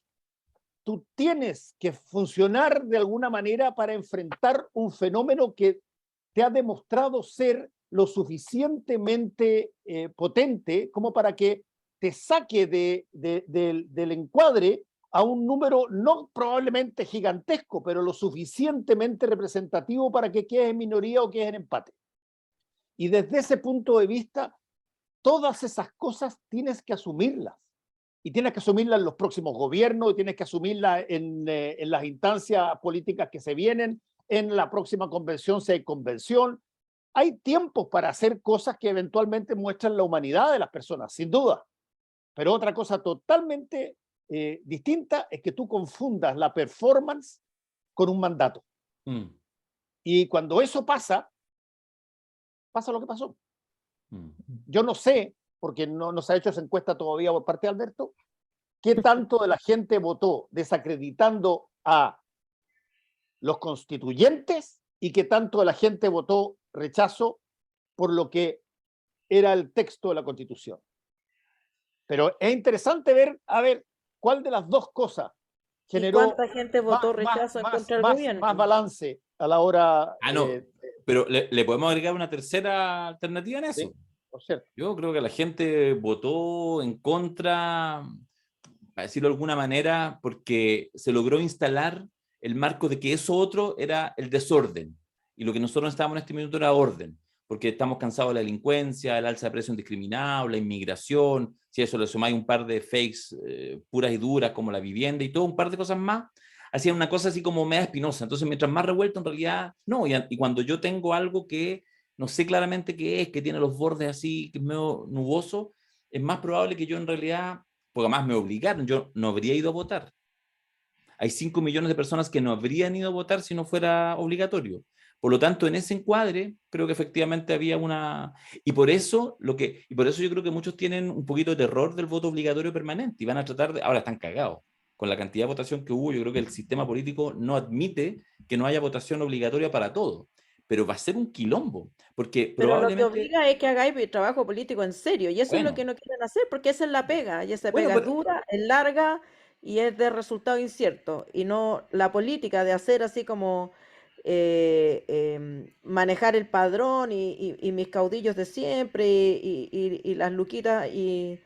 Tú tienes que funcionar de alguna manera para enfrentar un fenómeno que te ha demostrado ser lo suficientemente potente como para que te saque del encuadre a un número no probablemente gigantesco, pero lo suficientemente representativo para que quedes en minoría o quedes en empate. Y desde ese punto de vista, todas esas cosas tienes que asumirlas. Y tienes que asumirlas en los próximos gobiernos, y tienes que asumirlas en las instancias políticas que se vienen, en la próxima convención, si hay convención. Hay tiempos para hacer cosas que eventualmente muestran la humanidad de las personas, sin duda. Pero otra cosa totalmente distinta es que tú confundas la performance con un mandato. Y cuando eso pasa lo que pasó. Yo no sé, porque no se ha hecho esa encuesta todavía por parte de Alberto, qué tanto de la gente votó desacreditando a los constituyentes y qué tanto de la gente votó rechazo por lo que era el texto de la Constitución. Pero es interesante ver, a ver, cuál de las dos cosas generó ¿Y cuánta gente votó rechazo en contra del gobierno? Más balance a la hora... no, pero le podemos agregar una tercera alternativa en eso. Sí, por cierto. Yo creo que la gente votó en contra para decirlo de alguna manera, porque se logró instalar el marco de que eso otro era el desorden, y lo que nosotros necesitábamos en este minuto era orden, porque estamos cansados de la delincuencia, el alza de precios indiscriminado, la inmigración, si a eso le sumáis un par de fakes puras y duras, como la vivienda y todo, un par de cosas más, hacían una cosa así como media espinosa. Entonces, mientras más revuelto, en realidad, no, y cuando yo tengo algo que no sé claramente qué es, que tiene los bordes así, que es medio nuboso, es más probable que yo en realidad, porque además me obligaron, yo no habría ido a votar. Hay 5 millones de personas que no habrían ido a votar si no fuera obligatorio. Por lo tanto, en ese encuadre, creo que efectivamente había una... Y por eso yo creo que muchos tienen un poquito de terror del voto obligatorio permanente y van a tratar de... Ahora están cagados. Con la cantidad de votación que hubo, yo creo que el sistema político no admite que no haya votación obligatoria para todo. Pero va a ser un quilombo, porque Pero lo que probablemente... obliga es que hagáis trabajo político en serio, y eso es lo Bueno, que no quieren hacer, porque esa es la pega, y esa bueno, pega es pero... dura, es larga y es de resultado incierto, y no la política de hacer así como manejar el padrón y mis caudillos de siempre y las luquitas y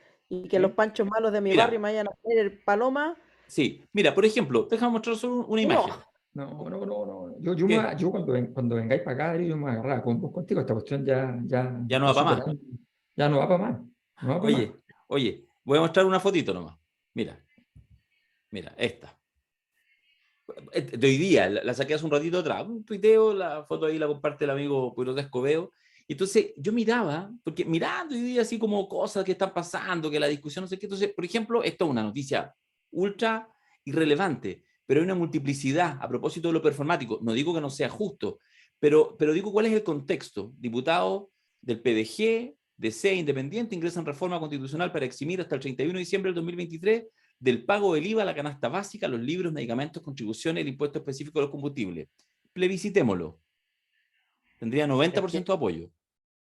que los ¿sí? panchos malos de mi barrio Mira, me vayan a hacer el paloma, sí, mira, por ejemplo, déjame mostrar solo una no. imagen. No, no, no, no. ¿Qué? Yo cuando vengáis para acá, yo me agarraba con vos contigo. Esta cuestión ya Ya no está va para más. superando. Ya no va para más. No va para más. Oye, voy a mostrar una fotito nomás. Mira, esta. De hoy día, la saqué hace un ratito atrás. Un tuiteo, la foto ahí la comparte el amigo Puero de Escobedo. Y entonces yo miraba, porque mirando hoy día así como cosas que están pasando, que la discusión no sé qué. Entonces, por ejemplo, esto es una noticia ultra irrelevante, pero hay una multiplicidad a propósito de lo performático. No digo que no sea justo, pero digo cuál es el contexto. Diputados del PDG, DC, Independiente, ingresan reforma constitucional para eximir hasta el 31 de diciembre del 2023 del pago del IVA, la canasta básica, los libros, medicamentos, contribuciones, el impuesto específico de los combustibles. Plebiscitémoslo. Tendría 90% de apoyo.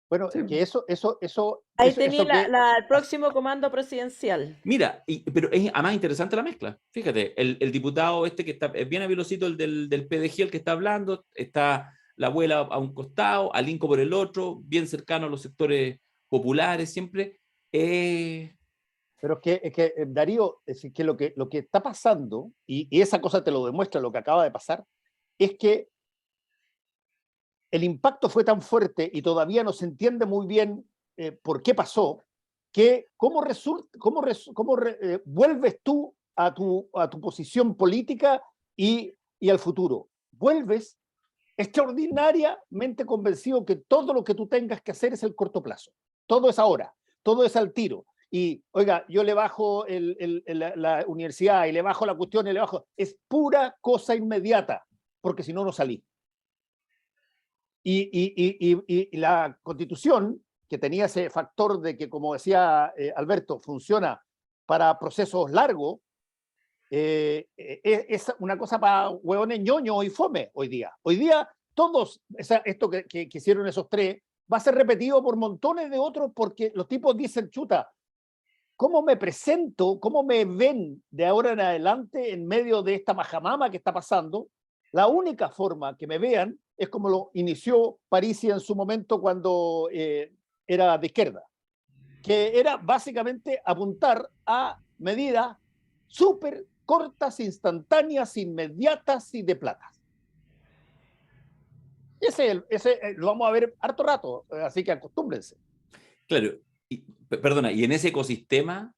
Bueno, Sí. es que eso Ahí tenía que... el próximo comando presidencial. Mira, pero es además interesante la mezcla. Fíjate, el diputado este que está, bien a velocito, el del PDG, el que está hablando, está la abuela a un costado, Alinco por el otro, bien cercano a los sectores populares siempre. Pero es que Darío, es decir, que lo que está pasando, y esa cosa te lo demuestra lo que acaba de pasar, es que el impacto fue tan fuerte y todavía no se entiende muy bien por qué pasó, que vuelves tú a tu posición política y al futuro. Vuelves extraordinariamente convencido que todo lo que tú tengas que hacer es el corto plazo. Todo es ahora, todo es al tiro. Y, oiga, yo le bajo la universidad y le bajo la cuestión y le bajo... Es pura cosa inmediata, porque si no, no salí. Y la Constitución, que tenía ese factor de que, como decía Alberto, funciona para procesos largos, es una cosa para hueones ñoños y fome hoy día. Hoy día, esto que hicieron esos tres, va a ser repetido por montones de otros porque los tipos dicen, chuta, ¿cómo me presento? ¿Cómo me ven de ahora en adelante en medio de esta majamama que está pasando? La única forma que me vean es como lo inició Parisi en su momento cuando era de izquierda, que era básicamente apuntar a medidas súper cortas, instantáneas, inmediatas y de plata. Ese lo vamos a ver harto rato, así que acostúmbrense. Claro, perdona, y en ese ecosistema,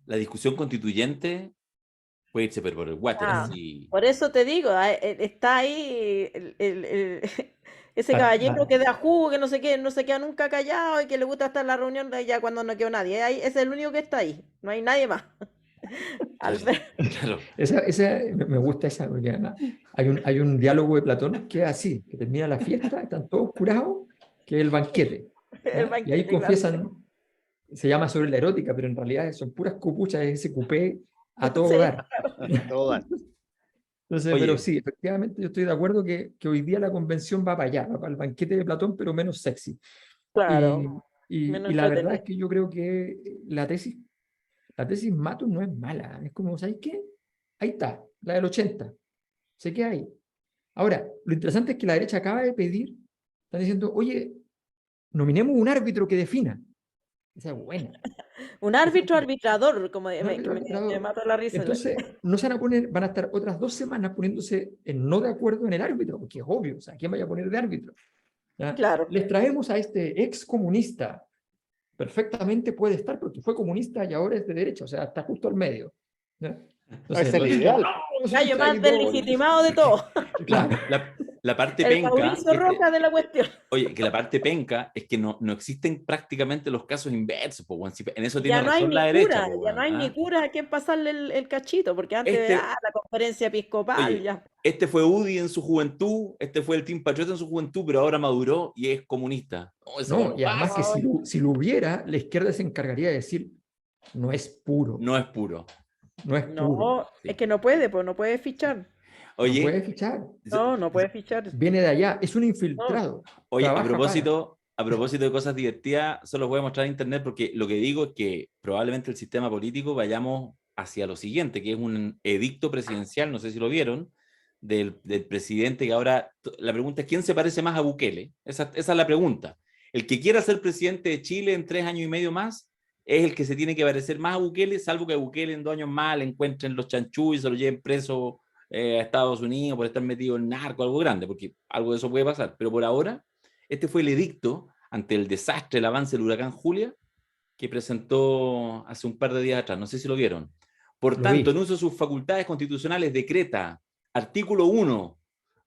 la discusión constituyente puede irse por el water. Así. Por eso te digo, está ahí ese caballero que da jugo, que no se queda nunca callado y que le gusta estar en la reunión ya cuando no quedó nadie. Ese es el único que está ahí, no hay nadie más. Claro. Me gusta esa, porque además hay un diálogo de Platón que es así, que termina la fiesta, están todos curados, que es el banquete. Y ahí confiesan, se llama sobre la erótica, pero en realidad son puras copuchas, es ese cupé a todo dar. Entonces, pero sí, efectivamente yo estoy de acuerdo que hoy día la convención va para allá, va para el banquete de Platón, pero menos sexy. Claro. Y la verdad es que yo creo que la tesis Matus no es mala. Es como, ¿sabes qué? Ahí está, la del 80. Se queda ahí. Ahora, lo interesante es que la derecha acaba de pedir, están diciendo, oye, nominemos un árbitro que defina. Esa es buena. Un árbitro arbitrador, como Un árbitro arbitrador. me mató la risa. Entonces, no se van a estar otras 2 semanas poniéndose en no de acuerdo en el árbitro, porque es obvio, o sea, ¿quién vaya a poner de árbitro? ¿Ya? Claro. Les traemos a este ex comunista, perfectamente puede estar porque fue comunista y ahora es de derecha, o sea, está justo al medio. ¿Ya? Entonces, es el ideal. Gallo más deslegitimado de todo. Claro. La parte el penca. Mauricio Rojas de la cuestión. Oye, que la parte penca es que no existen prácticamente los casos inversos. En eso tiene Ya no hay razón ni la cura, derecha. ya no hay ni cura a quién pasarle el cachito, porque antes la conferencia episcopal. Oye, ya. Este fue UDI en su juventud, este fue el Team Patriota en su juventud, pero ahora maduró y es comunista. No, y además que si lo hubiera, la izquierda se encargaría de decir, no es puro. No es puro. No es puro. Es que no puede, pues no puede fichar. Oye, no puede fichar. No puede fichar. Viene de allá, es un infiltrado. Oye, a propósito de cosas divertidas, solo voy a mostrar en internet porque lo que digo es que probablemente el sistema político vayamos hacia lo siguiente, que es un edicto presidencial, no sé si lo vieron, del presidente que ahora, la pregunta es ¿quién se parece más a Bukele? Esa es la pregunta. El que quiera ser presidente de Chile en 3 años y medio más es el que se tiene que parecer más a Bukele, salvo que a Bukele en 2 años más le encuentren los chanchullos y se lo lleven preso a Estados Unidos por estar metido en narco, algo grande, porque algo de eso puede pasar. Pero por ahora, este fue el edicto ante el desastre, el avance del huracán Julia, que presentó hace un par de días atrás. No sé si lo vieron. Por tanto, en uso de sus facultades constitucionales, decreta, artículo 1,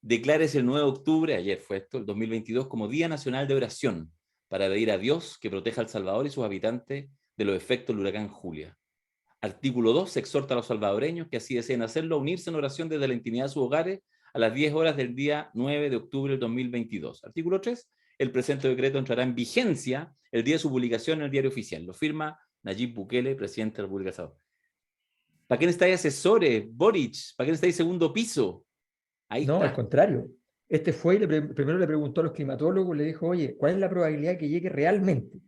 declárese el 9 de octubre, ayer fue esto, el 2022, como Día Nacional de Oración, para pedir a Dios que proteja a El Salvador y sus habitantes de los efectos del huracán Julia. Artículo 2, se exhorta a los salvadoreños que así deseen hacerlo a unirse en oración desde la intimidad de sus hogares a las 10 horas del día 9 de octubre del 2022. Artículo 3, el presente decreto entrará en vigencia el día de su publicación en el diario oficial. Lo firma Nayib Bukele, presidente de la República de El Salvador. ¿Para quién estáis asesores, Boric? ¿Para quién estáis segundo piso? Ahí no, está. Al contrario. Este fue y primero le preguntó a los climatólogos, le dijo, oye, ¿cuál es la probabilidad que llegue realmente?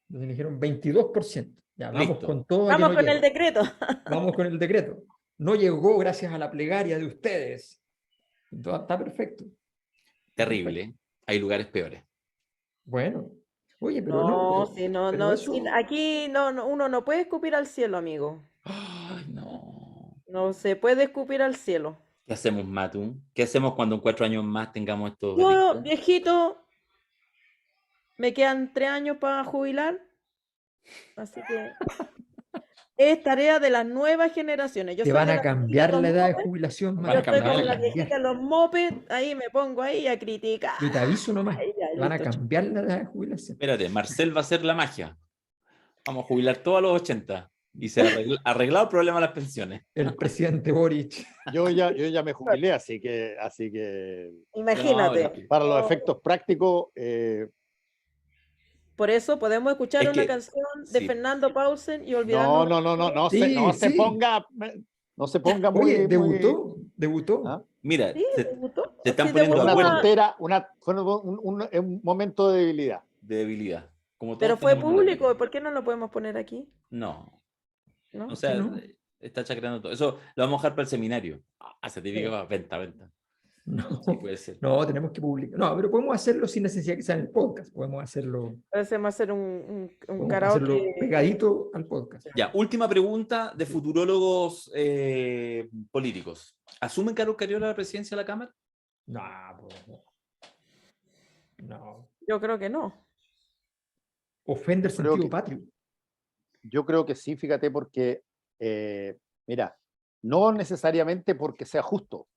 Entonces le dijeron 22%. Ya, vamos Listo. con todo. Vamos con el decreto. Vamos con el decreto. No llegó gracias a la plegaria de ustedes. Entonces, está perfecto. Terrible. Perfecto. Hay lugares peores. Bueno. Oye, pero aquí uno no puede escupir al cielo, amigo. Ay, no. No se puede escupir al cielo. ¿Qué hacemos, Matu? ¿Qué hacemos cuando en 4 años más tengamos estos Yo, edictos? viejito, me quedan 3 años para jubilar. Así que es tarea de las nuevas generaciones. Te van a cambiar la edad de jubilación. Yo estoy con la viejita, los mopeds, ahí me pongo ahí a criticar. Yo te aviso nomás, te van a cambiar la edad de jubilación. Espérate, Marcel va a hacer la magia. Vamos a jubilar todos a los 80. Y se ha arreglado el problema de las pensiones. El presidente Boric. Yo ya me jubilé, así que imagínate. No, para los efectos prácticos. Por eso podemos escuchar una canción de Fernando Paulsen y olvidarnos. No se ponga muy. Oye, debutó. ¿Ah? Mira, debutó. te están poniendo una acuerdo. tontera, fue un momento de debilidad. De debilidad. Pero fue público, ¿por qué no lo podemos poner aquí? No. ¿No? O sea, ¿no? está chacreando todo. Eso lo vamos a dejar para el seminario. Certificado, venta. No, sí, puede ser. No, tenemos que publicar. No, pero podemos hacerlo sin necesidad que sea en el podcast. Podemos hacerlo. Podemos hacer un karaoke. Hacerlo pegadito al podcast. Ya, última pregunta de futurólogos políticos. ¿Asumen Carlos Cariola la presidencia de la Cámara? No. Yo creo que no. Ofende el sentido patrio. Yo creo que sí, fíjate, porque, mira, no necesariamente porque sea justo,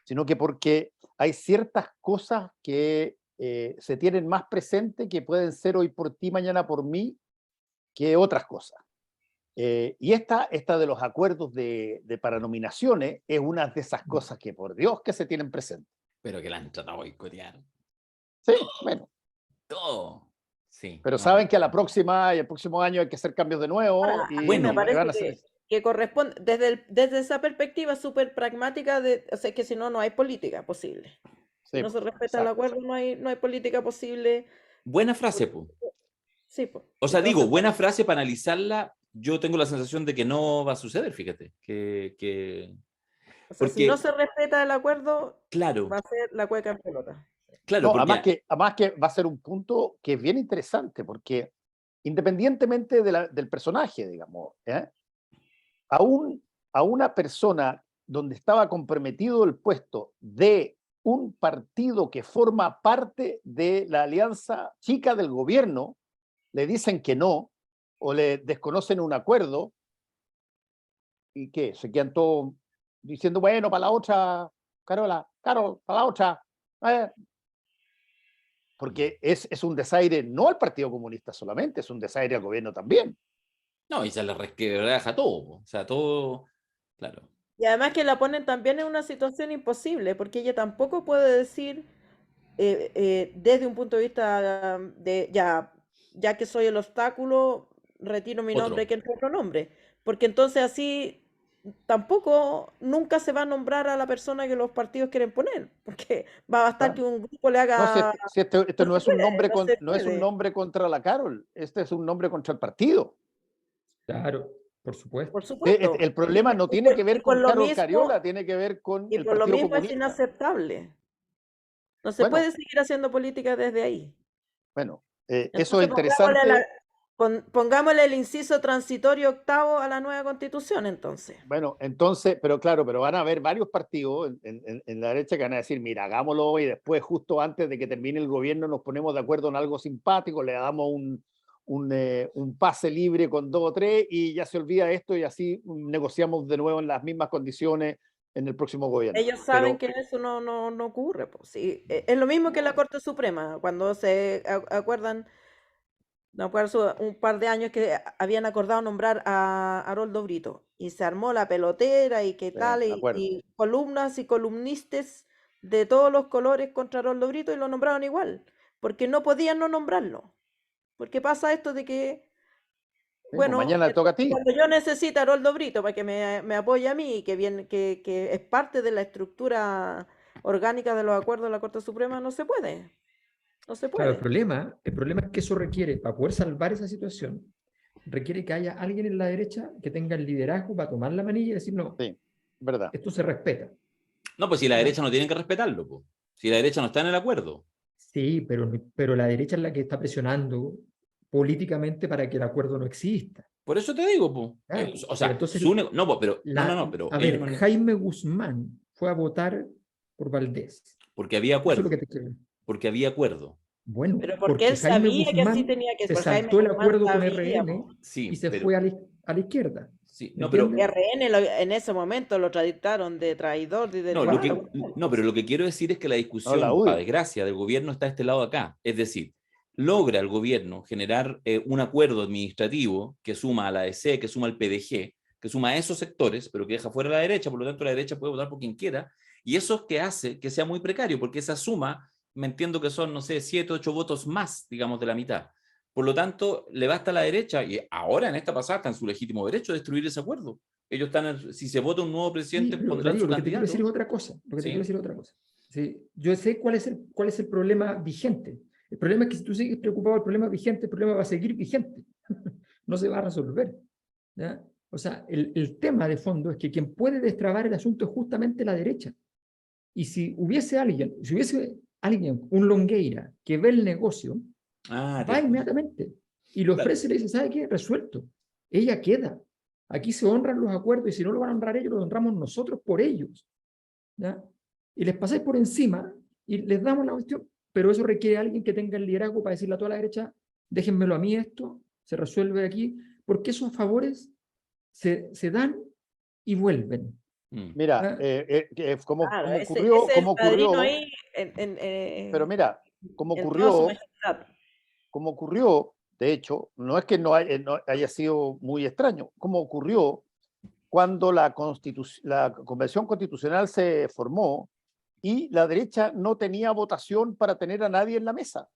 sino que porque hay ciertas cosas que se tienen más presente que pueden ser hoy por ti, mañana por mí, que otras cosas. Y esta de los acuerdos para nominaciones es una de esas cosas que, por Dios, que se tienen presentes. Pero que la han tratado de boicotear. Sí, bueno. Todo. Sí, pero saben que a la próxima y el próximo año hay que hacer cambios de nuevo. Y bueno, me parece que corresponde, desde esa perspectiva súper pragmática, o sea, que si no, no hay política posible. Sí, si no se respeta el acuerdo, no hay política posible. Buena frase, po. Sí, po. O sea, digo, buena frase para analizarla. Yo tengo la sensación de que no va a suceder, fíjate. O sea, porque, si no se respeta el acuerdo, claro, va a ser la cueca en pelota. Claro, No, porque... además que va a ser un punto que es bien interesante, porque independientemente del personaje, digamos, a una persona donde estaba comprometido el puesto de un partido que forma parte de la alianza chica del gobierno, le dicen que no, o le desconocen un acuerdo, y que se quedan todos diciendo, bueno, para la otra, Carol, para la otra. Porque es un desaire no al Partido Comunista solamente, es un desaire al gobierno también. No, y se le resquebraja todo, o sea, todo, claro. Y además que la ponen también en una situación imposible, porque ella tampoco puede decir, desde un punto de vista de, ya que soy el obstáculo, retiro mi nombre, Otro. que entre otro nombre. Porque entonces así tampoco nunca se va a nombrar a la persona que los partidos quieren poner, porque va a bastar que un grupo le No, haga... este no No se es un puede, nombre no se no es un puede. nombre contra la Carol, este es un nombre contra el partido. Claro, por Por supuesto. supuesto. El problema no Y tiene que ver por con lo Carol mismo, Cariola, tiene que ver con y el por lo Partido mismo es Comunista. inaceptable. No se Bueno, puede seguir haciendo política desde ahí. eso es Entonces interesante. pongámosle el inciso transitorio 8º a la nueva constitución, entonces. Bueno, entonces, pero claro, pero van a haber varios partidos en la derecha que van a decir, mira, hagámoslo y después, justo antes de que termine el gobierno, nos ponemos de acuerdo en algo simpático, le damos un pase libre con 2 o 3 y ya se olvida esto y así negociamos de nuevo en las mismas condiciones en el próximo gobierno. Ellos saben Pero que eso no ocurre. Pues, sí. Es lo mismo que la Corte Suprema, cuando se acuerdan, no acuerdo, un par de años que habían acordado nombrar a Haroldo Brito y se armó la pelotera y qué tal, de acuerdo. y columnas y columnistas de todos los colores contra Haroldo Brito y lo nombraron igual, porque no podían no nombrarlo. Porque pasa esto de que, Sí, pues bueno, mañana le toca a ti. cuando yo necesito a Haroldo Brito para que me apoye a mí, que es parte de la estructura orgánica de los acuerdos de la Corte Suprema, no se puede. No se Claro, puede. el problema es que eso requiere, para poder salvar esa situación, requiere que haya alguien en la derecha que tenga el liderazgo para tomar la manilla y decir, no, Sí, verdad. esto se respeta. No, pues si la derecha no tiene que respetarlo, pues. Si la derecha no está en el acuerdo. Sí, pero la derecha es la que está presionando políticamente para que el acuerdo no exista. Por eso te digo, pues. Claro, O sea, entonces, no, pues, pero, no, pero a ellos ver, no, Jaime Guzmán fue a votar por Valdés. porque había Eso es acuerdo. lo que te quiero. Porque había acuerdo. Bueno, Pero porque porque él Jaime sabía que así Guzmán tenía que se ser. Jaime saltó el Guzmán acuerdo con sabía, RN po. Sí, y se pero, fue a la izquierda. sí, ¿Me no, pero, entiendes? RN en ese momento lo tradictaron de traidor y de no, toda la Claro. cuestión, no, po. pero lo que quiero decir es que la No, la discusión, UDI. para desgracia, del gobierno está a este lado acá. Es decir, logra el gobierno generar un acuerdo administrativo que suma a la ADC, que suma al PDG, que suma a esos sectores, pero que deja fuera a la derecha, por lo tanto la derecha puede votar por quien quiera, y eso que hace que sea muy precario, porque esa suma, me entiendo que son, no sé, 7, 8 votos más, digamos, de la mitad. Por lo tanto, le basta a la derecha, y ahora en esta pasada está en su legítimo derecho de destruir ese acuerdo. Ellos están, si se vota un nuevo presidente, Sí, pero pondrán Darío, su lo que te quiero decir candidato. es otra cosa. Lo que te ¿Sí? quiero decir es otra cosa. Sí, yo sé cuál es el problema vigente. El problema es que si tú sigues preocupado del problema vigente, el problema va a seguir vigente. No se va a resolver. ¿Ya? O sea, el tema de fondo es que quien puede destrabar el asunto es justamente la derecha. Y si hubiese alguien, un Longueira, que ve el negocio, va inmediatamente y le ofrece y le dice, ¿sabe qué? Resuelto. Ella queda. Aquí se honran los acuerdos y si no lo van a honrar ellos, lo honramos nosotros por ellos. ¿Ya? Y les pasáis por encima y les damos la cuestión, pero eso requiere a alguien que tenga el liderazgo para decirle a toda la derecha, déjenmelo a mí esto, se resuelve aquí, porque esos favores se dan y vuelven. Mira, como Claro, ocurrió, ese es el padrino ahí pero mira, como en toda su ocurrió, majestad. como ocurrió, de hecho, no es que no haya sido muy extraño, como ocurrió cuando la Convención Constitucional se formó y la derecha no tenía votación para tener a nadie en la mesa.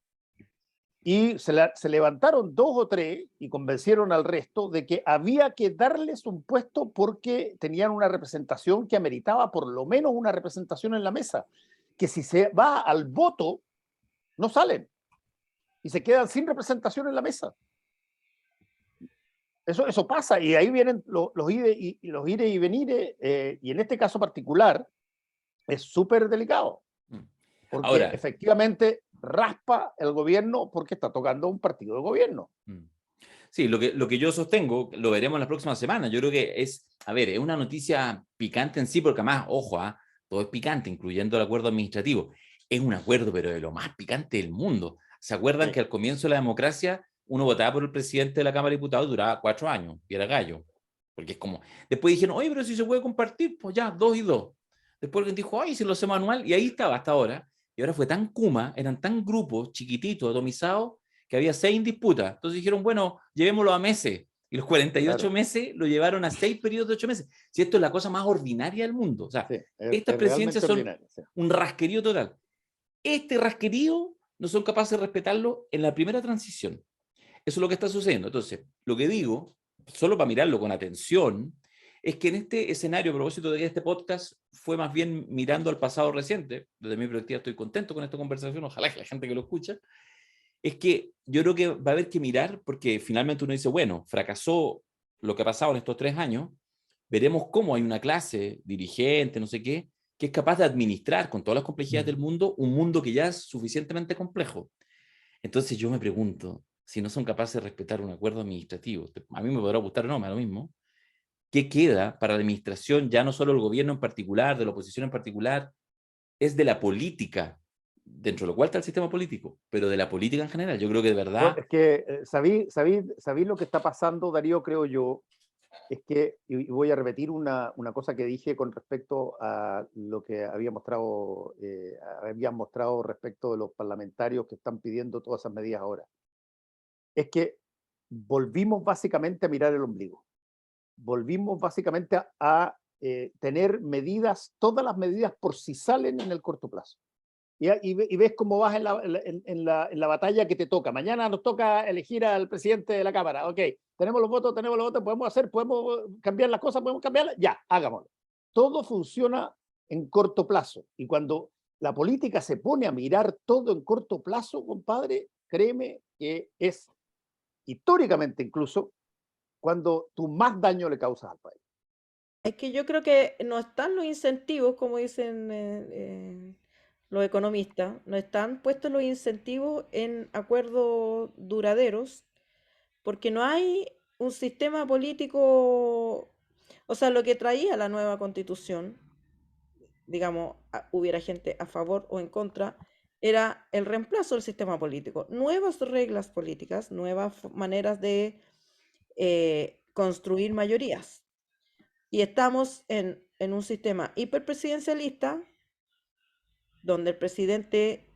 Y se levantaron 2 o 3 y convencieron al resto de que había que darles un puesto porque tenían una representación que ameritaba por lo menos una representación en la mesa. Que si se va al voto, no salen y se quedan sin representación en la mesa. Eso pasa y ahí vienen los ires y venires, y en este caso particular es súper delicado. Porque Ahora, efectivamente raspa el gobierno porque está tocando un partido de gobierno. Sí, lo que yo sostengo, lo veremos la próxima semana. Yo creo que es, a ver, es una noticia picante en sí, porque además, ojo, todo es picante, incluyendo el acuerdo administrativo. Es un acuerdo, pero de lo más picante del mundo. ¿Se acuerdan que al comienzo de la democracia uno votaba por el presidente de la Cámara de Diputados, duraba 4 años, y era gallo? Porque es como, después dijeron, oye, pero si se puede compartir, pues ya, 2 y 2. Después alguien dijo, ay, si lo hacemos anual, y ahí estaba hasta ahora. Y ahora fue tan kuma, eran tan grupos chiquititos, atomizados, que había 6 en disputa. Entonces dijeron, bueno, llevémoslo a meses. Y los 48 meses lo llevaron a 6 periodos de 8 meses. Si esto es la cosa más ordinaria del mundo. O sea, estas presidencias son un rasquerío total. Este rasquerío no son capaces de respetarlo en la primera transición. Eso es lo que está sucediendo. Entonces, lo que digo, solo para mirarlo con atención, es que en este escenario, a propósito de que este podcast fue más bien mirando al pasado reciente, desde mi perspectiva estoy contento con esta conversación, ojalá que la gente que lo escucha, es que yo creo que va a haber que mirar, porque finalmente uno dice, bueno, fracasó lo que ha pasado en estos 3 años, veremos cómo hay una clase dirigente, no sé qué, que es capaz de administrar con todas las complejidades del mundo, un mundo que ya es suficientemente complejo. Entonces yo me pregunto, si no son capaces de respetar un acuerdo administrativo, a mí me podrá gustar o no, me da lo mismo, ¿qué queda para la administración, ya no solo el gobierno en particular, de la oposición en particular, es de la política, dentro de lo cual está el sistema político, pero de la política en general? Yo creo que de verdad... Es que sabí lo que está pasando, Darío, creo yo, es que, y voy a repetir una cosa que dije con respecto a lo que habían mostrado respecto de los parlamentarios que están pidiendo todas esas medidas ahora. Es que volvimos básicamente a mirar el ombligo. Volvimos básicamente a tener medidas, todas las medidas por si salen en el corto plazo. Y ves cómo vas en la batalla que te toca. Mañana nos toca elegir al presidente de la Cámara. Ok, tenemos los votos, podemos cambiar las cosas, podemos cambiarlas. Ya, hagámoslo. Todo funciona en corto plazo. Y cuando la política se pone a mirar todo en corto plazo, compadre, créeme que es históricamente incluso cuando tú más daño le causas al país. Es que yo creo que no están los incentivos, como dicen los economistas, no están puestos los incentivos en acuerdos duraderos, porque no hay un sistema político, o sea, lo que traía la nueva constitución, digamos, hubiera gente a favor o en contra, era el reemplazo del sistema político, nuevas reglas políticas, nuevas maneras de construir mayorías. Y estamos en un sistema hiperpresidencialista donde el presidente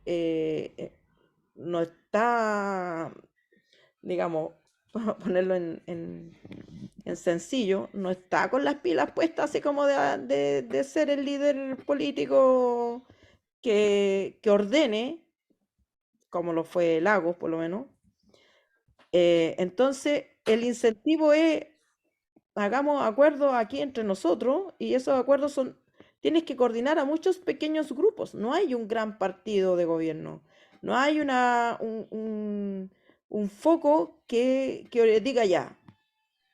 no está, digamos, para ponerlo en sencillo, no está con las pilas puestas así como de ser el líder político que ordene, como lo fue Lagos por lo menos. Entonces, el incentivo es, hagamos acuerdos aquí entre nosotros y esos acuerdos tienes que coordinar a muchos pequeños grupos. No hay un gran partido de gobierno. No hay un foco que diga ya,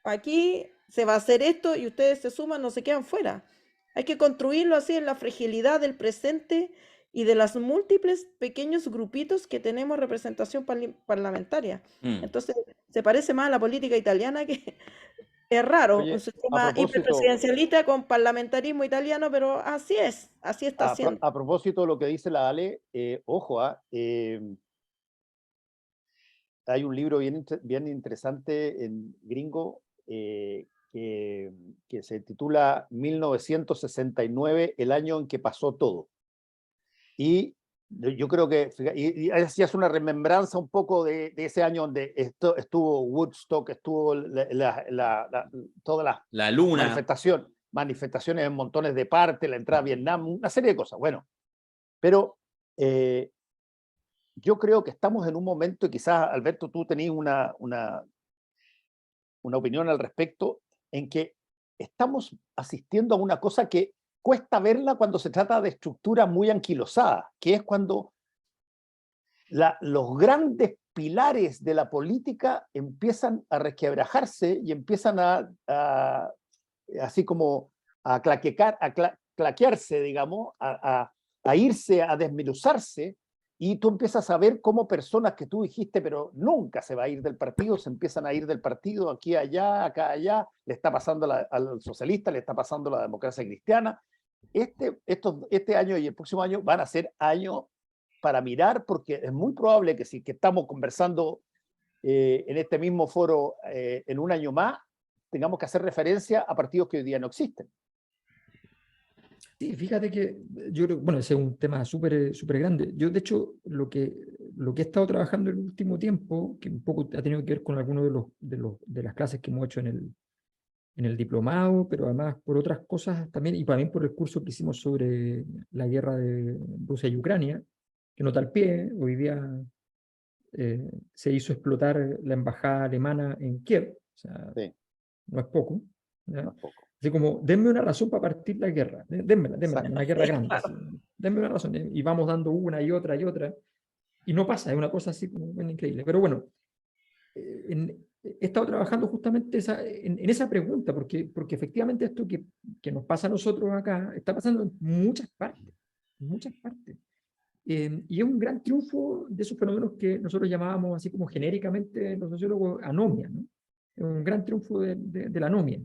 aquí se va a hacer esto y ustedes se suman, no se quedan fuera. Hay que construirlo así en la fragilidad del presente y de las múltiples pequeños grupitos que tenemos representación parlamentaria. Entonces, se parece más a la política italiana, que es raro, un sistema hiperpresidencialista con parlamentarismo italiano, pero así es, así está siendo. A propósito de lo que dice la Ale, ojo, hay un libro bien interesante en gringo que se titula 1969, el año en que pasó todo. Y yo creo que y es una remembranza un poco de ese año donde estuvo Woodstock, estuvo todas las luna, manifestaciones en montones de partes, la entrada a Vietnam, una serie de cosas. Bueno, pero yo creo que estamos en un momento, y quizás, Alberto, tú tenías una opinión al respecto, en que estamos asistiendo a una cosa que cuesta verla cuando se trata de estructuras muy anquilosadas, que es cuando los grandes pilares de la política empiezan a resquebrajarse y empiezan así como a claquearse, digamos, a a irse, a desmenuzarse, y tú empiezas a ver cómo personas que tú dijiste, pero nunca se va a ir del partido, se empiezan a ir del partido, aquí, allá, acá, allá, le está pasando al socialista, le está pasando a la democracia cristiana. Este año y el próximo año van a ser años para mirar, porque es muy probable que si que estamos conversando en este mismo foro en un año más, tengamos que hacer referencia a partidos que hoy día no existen. Sí, fíjate que yo creo, bueno, ese es un tema súper grande. Yo, de hecho, lo que he estado trabajando el último tiempo, que un poco ha tenido que ver con algunos de las clases que hemos hecho en el diplomado, pero además por otras cosas también, y también por el curso que hicimos sobre la guerra de Rusia y Ucrania, que no tal pie, hoy día se hizo explotar la embajada alemana en Kiev, o sea, Sí. no es poco, ¿ya? No es poco. Así como, denme una razón para partir la guerra, denmela, una guerra grande, así, denme una razón, y vamos dando una y otra, y no pasa, es una cosa así como bien increíble. Pero bueno, he estado trabajando justamente en esa pregunta, porque efectivamente esto que nos pasa a nosotros acá, está pasando en muchas partes, y es un gran triunfo de esos fenómenos que nosotros llamábamos así como genéricamente los sociólogos anomia, ¿no? Es un gran triunfo de la anomia.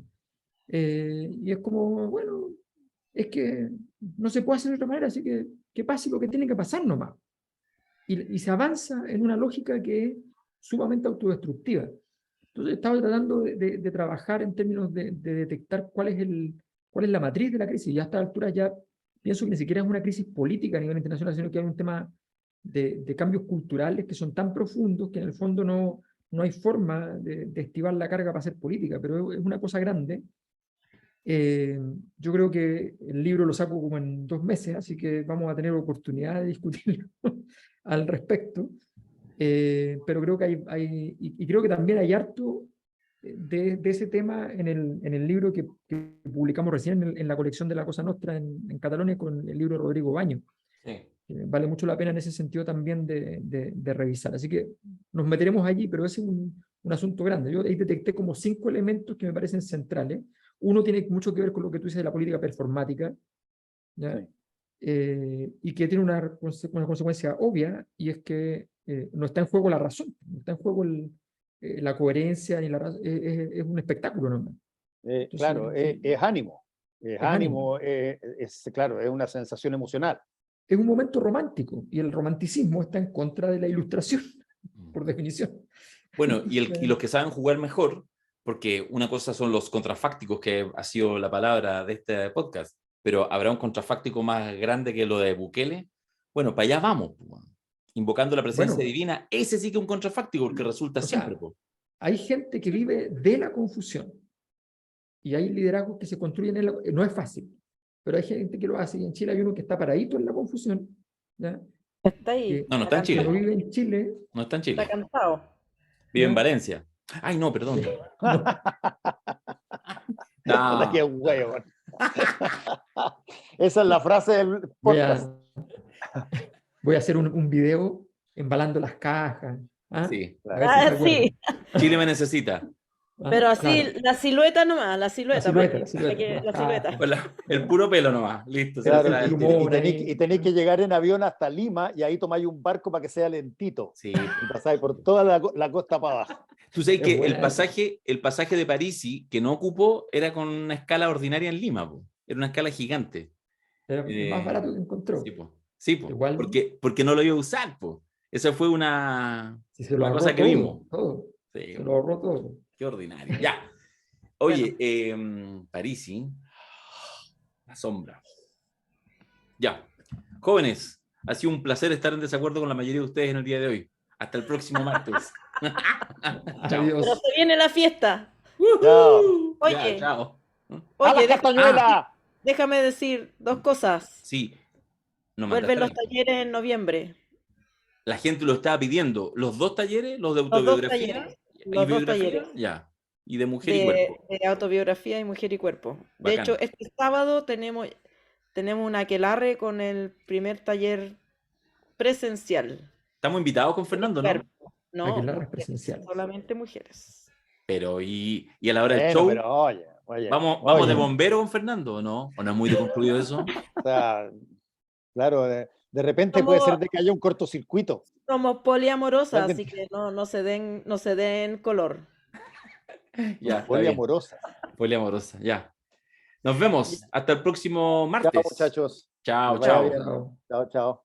Y es como, bueno, es que no se puede hacer de otra manera, así que pase lo que tiene que pasar nomás. Y se avanza en una lógica que es sumamente autodestructiva. Entonces estaba tratando de trabajar en términos de detectar cuál es la matriz de la crisis. Y a esta altura ya pienso que ni siquiera es una crisis política a nivel internacional, sino que hay un tema de cambios culturales que son tan profundos que en el fondo no hay forma de estivar la carga para hacer política, pero es una cosa grande. Yo creo que el libro lo saco como en 2 meses, así que vamos a tener oportunidad de discutirlo al respecto. Pero creo que y creo que también hay harto de ese tema en el libro que publicamos recién en la colección de La Cosa Nostra en Cataluña con el libro de Rodrigo Baño. Sí. Vale mucho la pena en ese sentido también de revisar. Así que nos meteremos allí, pero ese es un asunto grande. Yo ahí detecté como 5 elementos que me parecen centrales. Uno tiene mucho que ver con lo que tú dices de la política performática, ¿ya? Sí. Y que tiene una consecuencia obvia, y es que no está en juego la razón, no está en juego la coherencia, es un espectáculo nomás. Entonces, Claro, es ánimo. Es ánimo, claro, es una sensación emocional. Es un momento romántico, y el romanticismo está en contra de la ilustración, por definición. Bueno, y los que saben jugar mejor, porque una cosa son los contrafácticos, que ha sido la palabra de este podcast, pero habrá un contrafáctico más grande que lo de Bukele. Bueno, para allá vamos, invocando la presencia divina. Ese sí que es un contrafáctico, porque resulta siempre. Hay gente que vive de la confusión, y hay liderazgos que se construyen no es fácil, pero hay gente que lo hace, y en Chile hay uno que está paradito en la confusión, ¿ya? Está ahí. No está en Chile. No vive en Chile. No está en Chile. Está cansado. Vive en Valencia. Ay, no, perdón. No. ¡Qué huevo! Esa es la frase del podcast. Voy a hacer un video embalando las cajas. Sí. Sí. Chile me necesita. Pero así, claro. La silueta nomás, la silueta. La silueta. El puro pelo nomás, listo. Claro, y tenéis que llegar en avión hasta Lima, y ahí tomáis un barco para que sea lentito. Sí. Y pasáis por toda la costa para abajo. Tú sabes que el pasaje de Parisi que no ocupó era con una escala ordinaria en Lima, po. Era una escala gigante. Era más barato que encontró. Sí, po. Igual, porque no lo iba a usar, po. Esa fue una cosa que vimos. Sí, se lo ahorró todo. Qué ordinario. Ya. Oye, Parisi, la sombra. Ya. Jóvenes, ha sido un placer estar en desacuerdo con la mayoría de ustedes en el día de hoy. Hasta el próximo martes. Pero se viene la fiesta. Oye, chao. Oye, déjame decir 2 cosas. Sí. Vuelven los talleres en noviembre. La gente lo estaba pidiendo. ¿Los 2 talleres? ¿Los de autobiografía? Los 2 talleres. Ya. Y de mujer y cuerpo. De autobiografía y mujer y cuerpo. Bacán. De hecho, este sábado tenemos un aquelarre con el primer taller presencial. Estamos invitados con Fernando, ¿no? No, presencial. Solamente mujeres. Pero, y a la hora del show, pero, oye, ¿vamos de bombero con Fernando o no? ¿O no es muy deconstruido eso? O sea, Claro, de repente puede ser de que haya un cortocircuito. Somos poliamorosas, así que no se den color. Ya, poliamorosa. Poliamorosa, ya. Nos vemos. Hasta el próximo martes. Chao, muchachos. Chao, chao. Chao, chao.